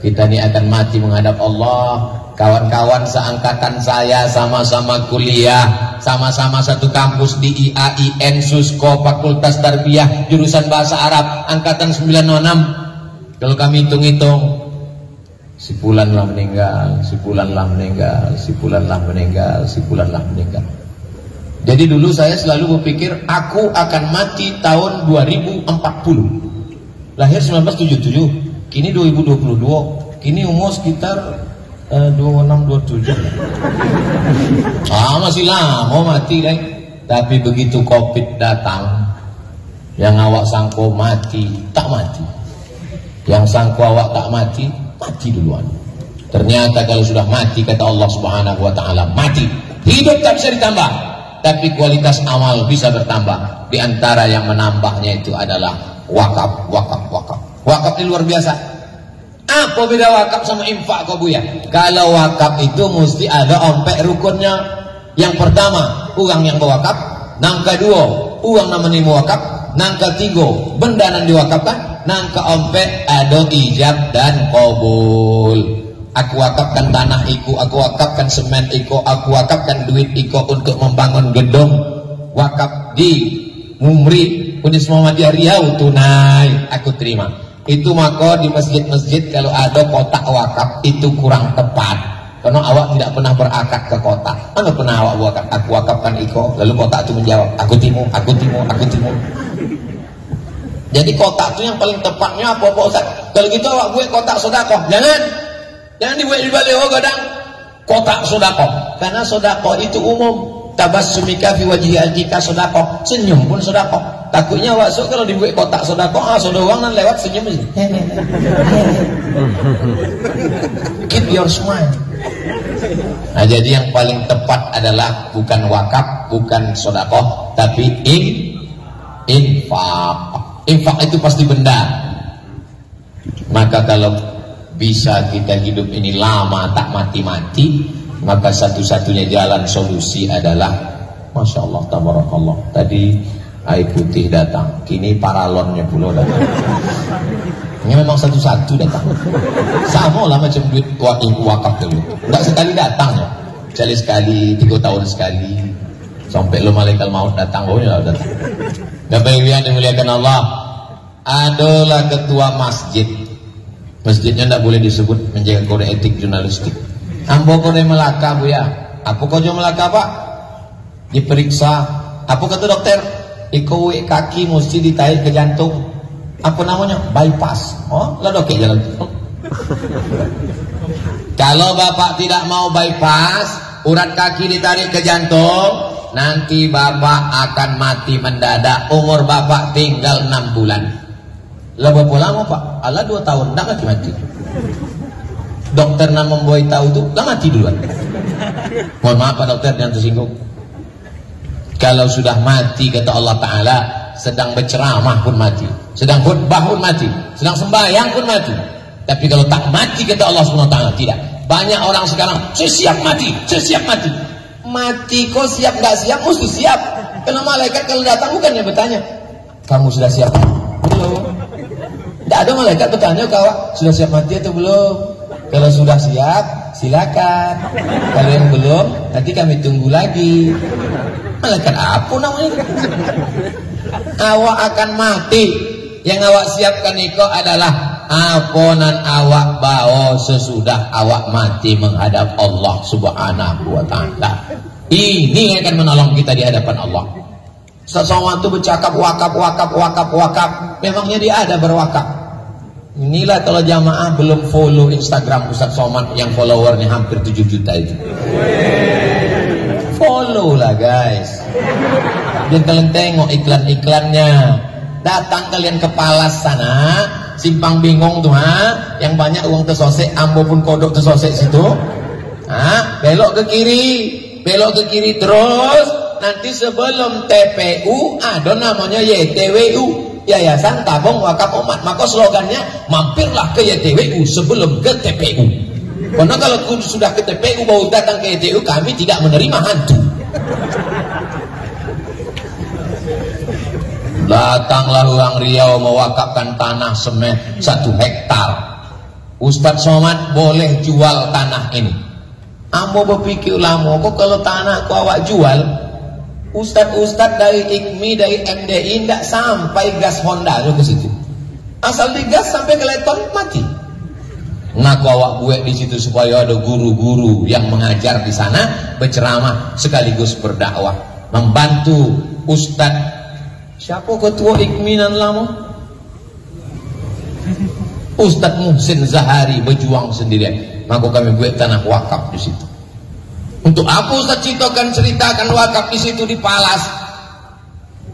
kita ini akan mati menghadap Allah. Kawan-kawan seangkatan saya sama-sama kuliah, sama-sama satu kampus di IAIN Susko Fakultas Tarbiyah jurusan Bahasa Arab angkatan 96. Kalau kami hitung-hitung, si fulanlah meninggal, si fulanlah meninggal, si fulanlah meninggal, si fulanlah meninggal. Jadi dulu saya selalu berpikir aku akan mati tahun 2040. Lahir 1977, kini 2022, kini umur sekitar 26-27. Masih lama mati kan. Tapi begitu Covid datang, yang awak sangko mati, tak mati. Yang sangko awak tak mati, mati duluan. Ternyata kalau sudah mati, kata Allah Subhanahu wa ta'ala, mati. Hidup tak bisa ditambah, tapi kualitas amal bisa bertambah. Di antara yang menambahnya itu adalah wakaf, wakaf, wakaf. Wakaf ini luar biasa. Apa beda wakaf sama infak kau buya? Kalau wakaf itu mesti ada ompek rukunnya. Yang pertama, uang yang berwakaf. Nang kedua, uang namanya wakaf. Nang ketiga, benda yang diwakafkan. Nang keompek ada ijab dan qabul. Aku wakafkan tanah iku, aku wakafkan semen iku, aku wakafkan duit iku untuk membangun gedung wakaf di Mumri Universitas Muhammadiyah Riau tunai aku terima. Itu maka di masjid-masjid kalau ada kotak wakaf itu kurang tepat, karena awak tidak pernah berakad ke kotak. Mana pernah awak wakaf? Aku wakafkan iko, lalu kotak itu menjawab aku timu, aku timu, aku timu. Jadi kotak itu yang paling tepatnya apa Pak Ustaz? Kalau gitu awak buat kotak sedekah. Jangan dibuat di balik gadang kotak sedekah, karena sedekah itu umum. Tabassumika fi wajhi akhika sedekah, senyum pun sedekah. Takutnya waktu kalau dibuat kotak sedekah, sudah uang dan lewat senyum aja. Keep your smile. Nah, jadi yang paling tepat adalah bukan wakaf, bukan sedekah, tapi infak. Infak itu pasti benda. Maka kalau bisa kita hidup ini lama tak mati-mati, maka satu-satunya jalan solusi adalah, Masya Allah, tabarakallah. Tadi air putih datang, kini paralonnya pula datang. Ini memang satu-satu datang. Sama lah macam duit wakaf dulu. Enggak sekali datangnya, sekali 3 tahun sekali. Sampai lo malaikat maut datang, oh ya datang. Bapak Ibu yang dimuliakan Allah, adalah ketua masjid. Masjidnya tidak boleh disebut, menjaga kode etik jurnalistik. Ambo kode Melaka bu ya. Apa kode Melaka pak? Diperiksa. Apa kata dokter? Iko kaki mesti ditarik ke jantung. Apa namanya? Bypass. Oh, lah oke jalan. Kalau bapak tidak mau bypass, urat kaki ditarik ke jantung, nanti bapak akan mati mendadak. Umur bapak tinggal 6 bulan. Lah berapa lama pak? Alah 2 tahun, tidak mati-mati. Dokter yang membuat tahu itu, lah mati duluan. Mohon maaf pak dokter, jangan tersinggung. Kalau sudah mati, kata Allah Ta'ala, sedang berceramah pun mati, sedang khutbah pun mati, sedang sembahyang pun mati. Tapi kalau tak mati, kata Allah SWT, tidak. Banyak orang sekarang, saya siap mati, saya siap mati. Mati kok siap nggak siap? Mesti siap. Karena malaikat kalau datang bukannya bertanya, kamu sudah siap? Belum. Tidak ada malaikat bertanya, kau sudah siap mati atau belum? Kalau sudah siap, silakan. Kalau yang belum, nanti kami tunggu lagi. Malaikat apa namanya? Awak akan mati. Yang awak siapkan itu adalah aponan awak bawa sesudah awak mati menghadap Allah Subhanahu wa ta'ala. Ini yang akan menolong kita di hadapan Allah. Ustaz Somad itu bercakap wakaf. Memangnya dia ada berwakaf. Inilah kalau jamaah belum follow Instagram Ustaz Somad yang followernya hampir 7 juta itu. Follow lah guys. Dan kalian tengok iklan-iklannya. Datang kalian ke Palas sana, Simpang Bingung tuh yang banyak uang tersosek, ambo pun kodok tersosek situ. Belok ke kiri terus. Nanti sebelum TPU ada namanya YTWU, Yayasan Tabung Wakaf Umat. Maka slogannya mampirlah ke YTWU sebelum ke TPU. Karena kalau sudah ke TPU baru datang ke YTWU, kami tidak menerima hantu. Datanglah orang Riau mewakafkan tanah semen 1 hektar. Ustaz Somad boleh jual tanah ini. Ambo berpikir lama, kok kalau tanah kau awak jual, ustad-ustad dari IKMI, dari MDI tidak sampai gas Honda ke situ. Asal digas sampai ke Leton mati. Ngaku awak buat di situ supaya ada guru-guru yang mengajar di sana, berceramah sekaligus berdakwah, membantu ustad. Siapa ketua IKMI nan lama? Ustadz Muhsin Zahari berjuang sendirian. Maka kami buat tanah wakaf di situ. Untuk apa Ustaz Cito kan ceritakan wakaf di situ di Palas?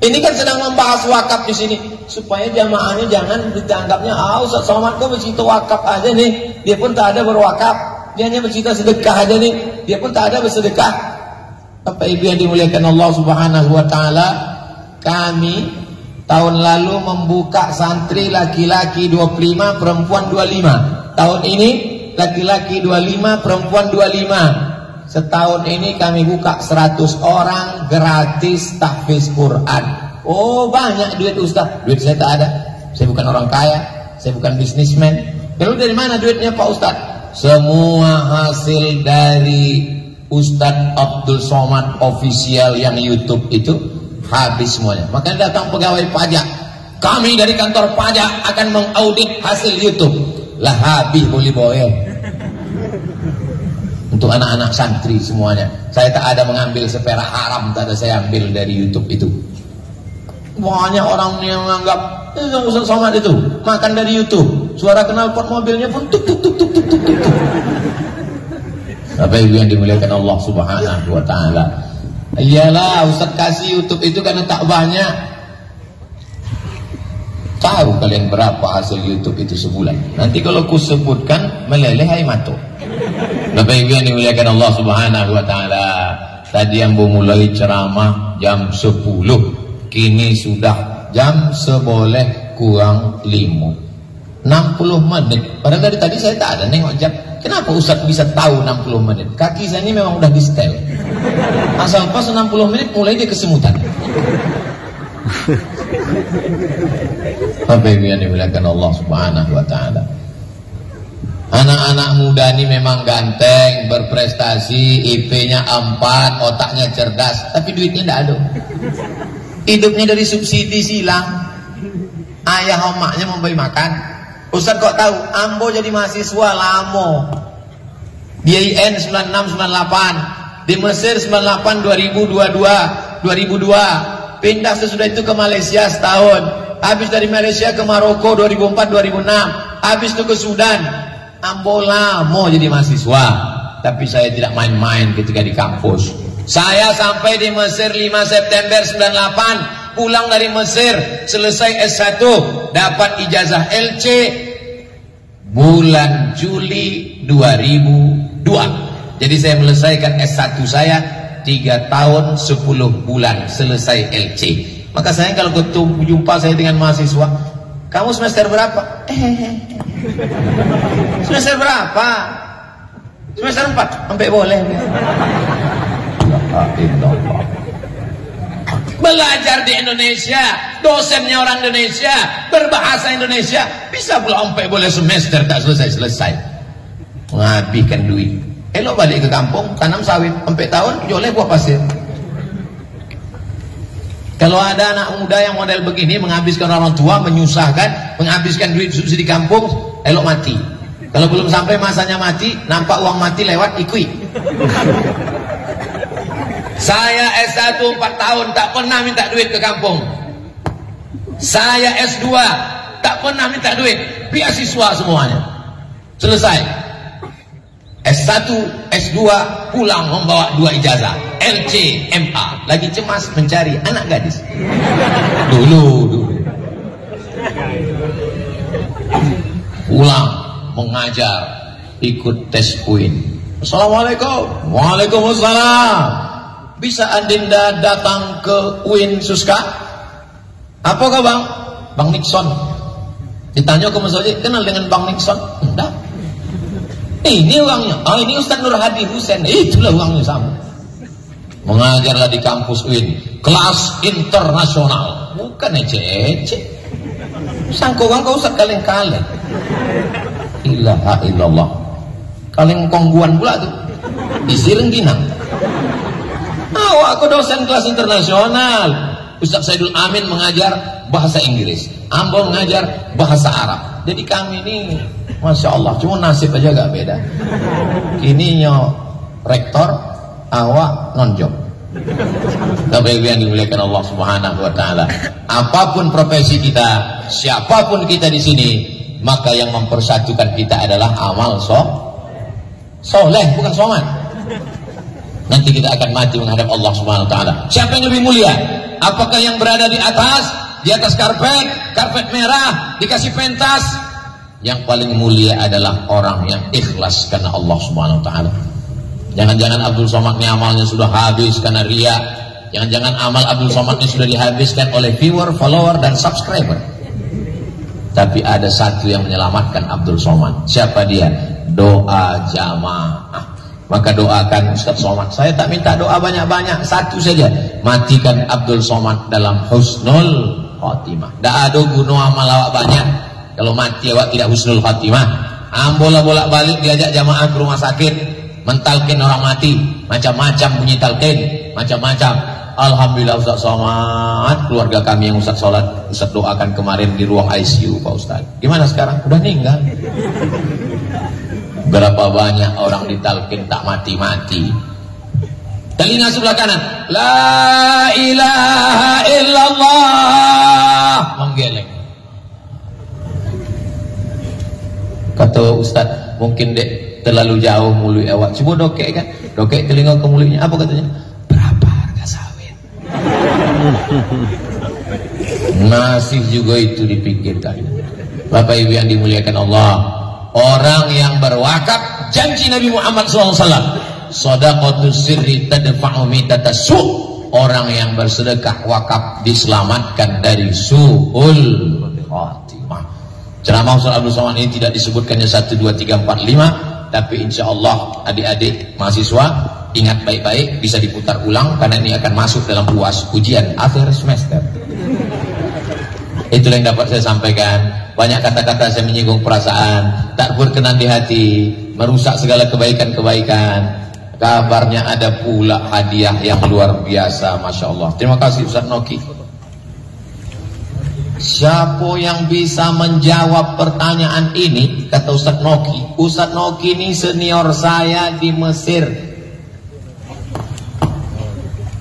Ini kan sedang membahas wakaf di sini supaya jamaahnya jangan dianggapnya Ustaz Somad kok bercerita wakaf aja nih. Dia pun tak ada berwakaf. Dia hanya bercerita sedekah aja nih. Dia pun tak ada bersedekah. Bapak Ibu yang dimuliakan Allah Subhanahu wa taala, kami tahun lalu membuka santri laki-laki 25, perempuan 25. Tahun ini laki-laki 25, perempuan 25. Setahun ini kami buka 100 orang gratis tahfiz Quran. Oh banyak duit Ustaz. Duit saya tak ada. Saya bukan orang kaya. Saya bukan bisnismen. Lalu dari mana duitnya Pak Ustaz? Semua hasil dari Ustaz Abdul Somad Official yang YouTube itu habis semuanya. Makanya datang pegawai pajak. Kami dari kantor pajak akan mengaudit hasil YouTube. Lah habis boleh boy. Untuk anak-anak santri semuanya. Saya tak ada mengambil seperak haram, tak ada saya ambil dari YouTube itu. Banyak orang yang menganggap Ustaz Somad itu makan dari YouTube. Suara knalpot mobilnya pun tuk tuk tuk tuk tuk tuk tuk. Bapak Ibu yang dimuliakan Allah Subhanahu wa taala. Iyalah Ustaz kasih YouTube itu karena tak banyak. Tahu kalian berapa hasil YouTube itu sebulan? Nanti kalau ku sebutkan meleleh hai mato. Bapak Ibu yang dimuliakan Allah Subhanahu wa taala, tadi yang mulai ceramah jam 10, kini sudah jam 11 kurang 5. 60 menit. Padahal dari tadi saya tak ada nengok jam. Kenapa Ustaz bisa tahu 60 menit? Kaki saya ini memang udah di setel. Asal pas 60 menit mulai dia kesemutan. Bapak Ibu yang dimuliakan Allah Subhanahu wa taala. Anak-anak muda ini memang ganteng, berprestasi, IP-nya 4, otaknya cerdas, tapi duitnya tidak ada. Hidupnya dari subsidi silang. Ayah omaknya memberi makan. Ustaz kok tahu? Ambo jadi mahasiswa lama. Di IN 96 98, di Mesir 98 2002. Pindah sesudah itu ke Malaysia setahun. Habis dari Malaysia ke Maroko 2004 2006. Habis itu ke Sudan. Ambo lama jadi mahasiswa. Tapi saya tidak main-main ketika di kampus. Saya sampai di Mesir 5 September 98. Pulang dari Mesir, selesai S1, dapat ijazah LC bulan Juli 2002. Jadi saya menyelesaikan S1 saya 3 tahun 10 bulan selesai LC. Maka saya kalau jumpa saya dengan mahasiswa, kamu semester berapa? Semester berapa? Semester 4. Sampai boleh. Belajar di Indonesia, dosennya orang Indonesia, berbahasa Indonesia, bisa pula sampai boleh semester tak selesai-selesai. menghabiskan duit. Elok balik ke kampung, tanam sawit, sampai tahun jualnya buah pasir. Kalau ada anak muda yang model begini, menghabiskan orang tua, menyusahkan, menghabiskan duit subsidi kampung, elok mati. Kalau belum sampai masanya mati, nampak uang mati lewat, ikui. Saya S1 4 tahun tak pernah minta duit ke kampung. Saya S2 tak pernah minta duit, beasiswa semuanya. Selesai. S1, S2 pulang membawa 2 ijazah, LC, MA, lagi cemas mencari anak gadis. Dulu. Pulang mengajar, ikut tes UIN. Assalamualaikum. Waalaikumsalam. Bisa Adinda datang ke UIN Suska? Apakah bang? Bang Nixon. Ditanya ke Mas Oji, kenal dengan Bang Nixon? Enggak. Ini uangnya. Oh, ini Ustaz Nur Hadi Husain. Itulah uangnya sama. Mengajarlah di kampus UIN, kelas internasional. Bukan ece-ece. Sangka uang kau Ustaz kaleng-kaleng. Ilaha illallah. Kaleng kongguan pula tuh. Isi rengginang. Awak aku dosen kelas internasional. Ustaz Saidul Amin mengajar bahasa Inggris, Ambo mengajar bahasa Arab. Jadi kami ini Masya Allah, cuma nasib aja gak beda. Kini nyo rektor, awak nonjob. Tapi yang dimuliakan Allah Subhanahu Wa Taala, apapun profesi kita, siapapun kita di sini, maka yang mempersatukan kita adalah amal soleh, bukan soman. Nanti kita akan mati menghadap Allah Subhanahu Wa Taala. Siapa yang lebih mulia? Apakah yang berada di atas karpet merah, dikasih pentas? Yang paling mulia adalah orang yang ikhlas karena Allah Subhanahu Wa Taala. Jangan-jangan Abdul Somad ini amalnya sudah habis karena riya. Jangan-jangan amal Abdul Somad ini sudah dihabiskan oleh viewer, follower, dan subscriber. Tapi ada satu yang menyelamatkan Abdul Somad. Siapa dia? Doa jamaah. Maka doakan Ustaz Somad. Saya tak minta doa banyak-banyak, satu saja. Matikan Abdul Somad dalam husnul khotimah. Tak ada guna amal awak banyak kalau mati awak tidak husnul khotimah. Ambola bolak-balik diajak jamaah ke rumah sakit, mentalkin orang mati, macam-macam bunyi talqin, macam-macam. Alhamdulillah Ustaz Somad, keluarga kami yang Ustaz sholat, Ustaz doakan kemarin di ruang ICU Pak Ustaz. Gimana sekarang? Udah meninggal. Berapa banyak orang ditalqin tak mati-mati. Telinga sebelah kanan, la ilaha illallah, menggeleng. Kata Ustaz, mungkin dek terlalu jauh mulut awak. Coba dokek kan, dokek telinga ke mulutnya. Apa katanya? Berapa harga sawit? Masih juga itu dipikirkan. Bapak Ibu yang dimuliakan Allah, orang yang berwakaf, janji Nabi Muhammad SAW, shadaqatus sirri tadfa'u mitatas su'. Orang yang bersedekah wakaf diselamatkan dari su'ul khatimah. Ceramah Ustaz Abdul Somad ini tidak disebutkannya 1, 2, 3, 4, 5, tapi insya Allah adik-adik mahasiswa ingat baik-baik, bisa diputar ulang karena ini akan masuk dalam UAS, ujian akhir semester. Itulah yang dapat saya sampaikan. Banyak kata-kata saya menyinggung perasaan, tak berkenan di hati, merusak segala kebaikan-kebaikan. Kabarnya ada pula hadiah yang luar biasa, Masya Allah. Terima kasih Ustaz Noki. Siapa yang bisa menjawab pertanyaan ini? Kata Ustaz Noki. Ustaz Noki ini senior saya di Mesir.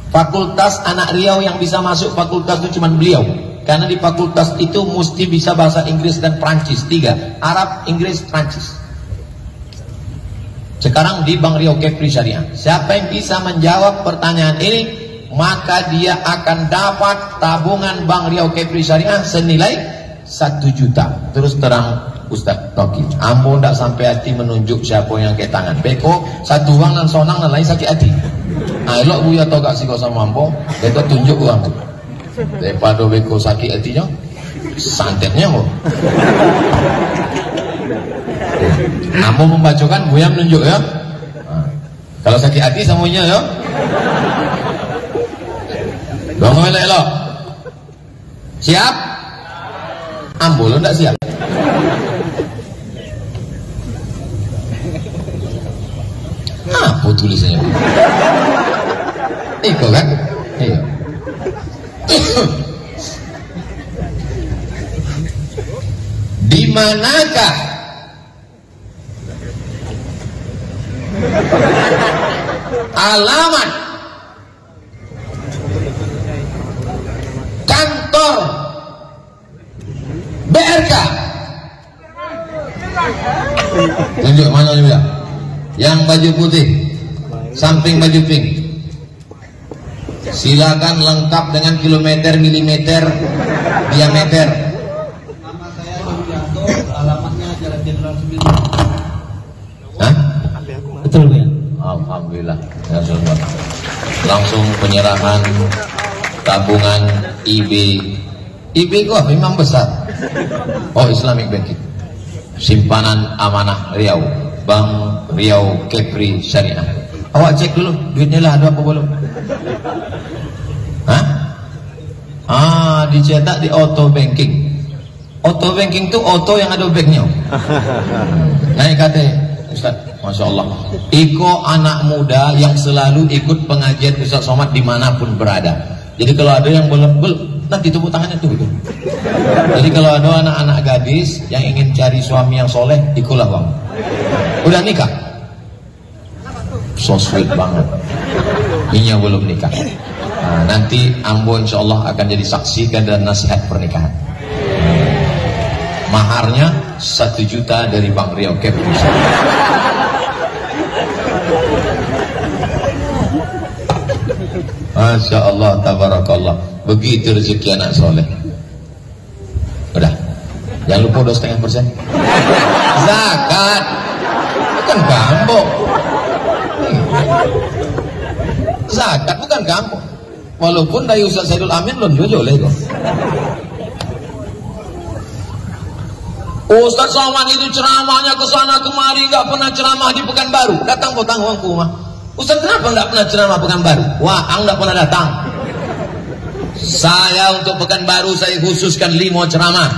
Fakultas anak Riau yang bisa masuk fakultas itu cuma beliau. Karena di fakultas itu mesti bisa bahasa Inggris dan Prancis, 3. Arab, Inggris, Prancis. Sekarang di Bank Riau Kepri Syariah. Siapa yang bisa menjawab pertanyaan ini, maka dia akan dapat tabungan Bank Riau Kepri Syariah senilai 1 juta. Terus terang Ustaz Noki, ambo ndak sampai hati menunjuk siapa yang ke tangan. Beko satu uang dan sonang dan lain sakit hati. Elok buya tau gak sih kau sama ambo, beko tunjuk uang tu. Daripada beko sakit hatinya, santetnya kok. Ambo membacakan, buya menunjuk ya. Kalau sakit hati semuanya ya. Bangun elok. Siap? Ambo lo ndak siap? Apa tulisannya? Iko kan? Iya. Di manakah alamat kantor BRK? Tunjuk mana juga? Yang baju putih, samping baju pink. Silakan lengkap dengan kilometer, milimeter, diameter. Nama saya Yulianto, alamatnya Jalan Jenderal Sudirman. Hah? Betul, Bu ya? Alhamdulillah. Ya, langsung penyerahan tabungan IB. IB itu apa? Imam besar. Oh, Islamic Banking. Simpanan Amanah Riau, Bank Riau Kepri Syariah. Awak cek dulu duitnya lah ada apa belum? Hah? Dicetak di auto banking. Auto banking tuh auto yang ada banknya. Naik kata Ustaz, Masya Allah. Iko anak muda yang selalu ikut pengajian Ustaz Somad dimanapun berada. Jadi kalau ada yang belum nanti tepuk tangannya tuh. Jadi kalau ada anak-anak gadis yang ingin cari suami yang soleh, ikulah bang. Udah nikah? So sweet banget. Ini yang belum nikah. Nah, nanti Ambo insya Allah akan jadi saksi dan nasihat pernikahan. Maharnya 1 juta dari Bank Riau Kepri. Masya Allah, tabarakallah. Begitu rezeki anak soleh. Udah, jangan lupa 2,5%. Zakat, bukan gambok. Zakat bukan gambok. Walaupun dari Ustaz Saidul Amin belum joleh kok. Ustaz Somad itu ceramahnya ke sana kemari, nggak pernah ceramah di Pekanbaru. Datang potang uangku mah. Ustaz kenapa nggak pernah ceramah Pekanbaru? Wah, ang nggak pernah datang. Saya untuk Pekanbaru saya khususkan 5 ceramah.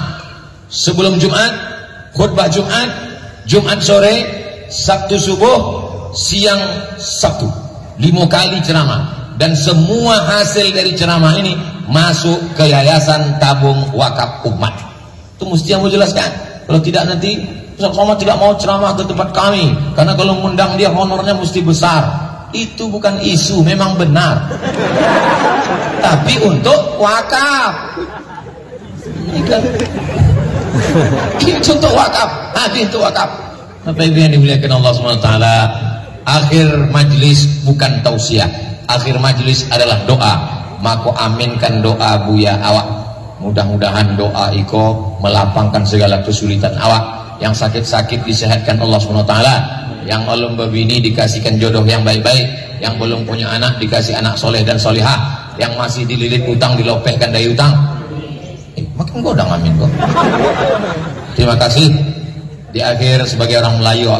Sebelum Jumat, khutbah Jumat, Jumat sore, Sabtu subuh, siang Sabtu. 5 kali ceramah. Dan semua hasil dari ceramah ini masuk ke Yayasan Tabung Wakaf Umat. Itu mesti yang mau jelaskan. Kalau tidak nanti Ustaz Somad tidak mau ceramah ke tempat kami karena kalau mengundang dia honornya mesti besar. Itu bukan isu, memang benar. Tapi untuk wakaf. Itu untuk wakaf. Hadis untuk wakaf. Bapak Ibu yang dimuliakan Allah SWT, akhir majlis bukan tausiah. Akhir majlis adalah doa. Maka aminkan doa Buya awak. Mudah-mudahan doa iko melapangkan segala kesulitan awak. Yang sakit-sakit disehatkan Allah SWT. Yang belum berbini dikasihkan jodoh yang baik-baik. Yang belum punya anak dikasih anak soleh dan solihah. Yang masih dililit utang dilopehkan dari utang. Makin godang amin kok. Terima kasih. Di akhir sebagai orang Melayu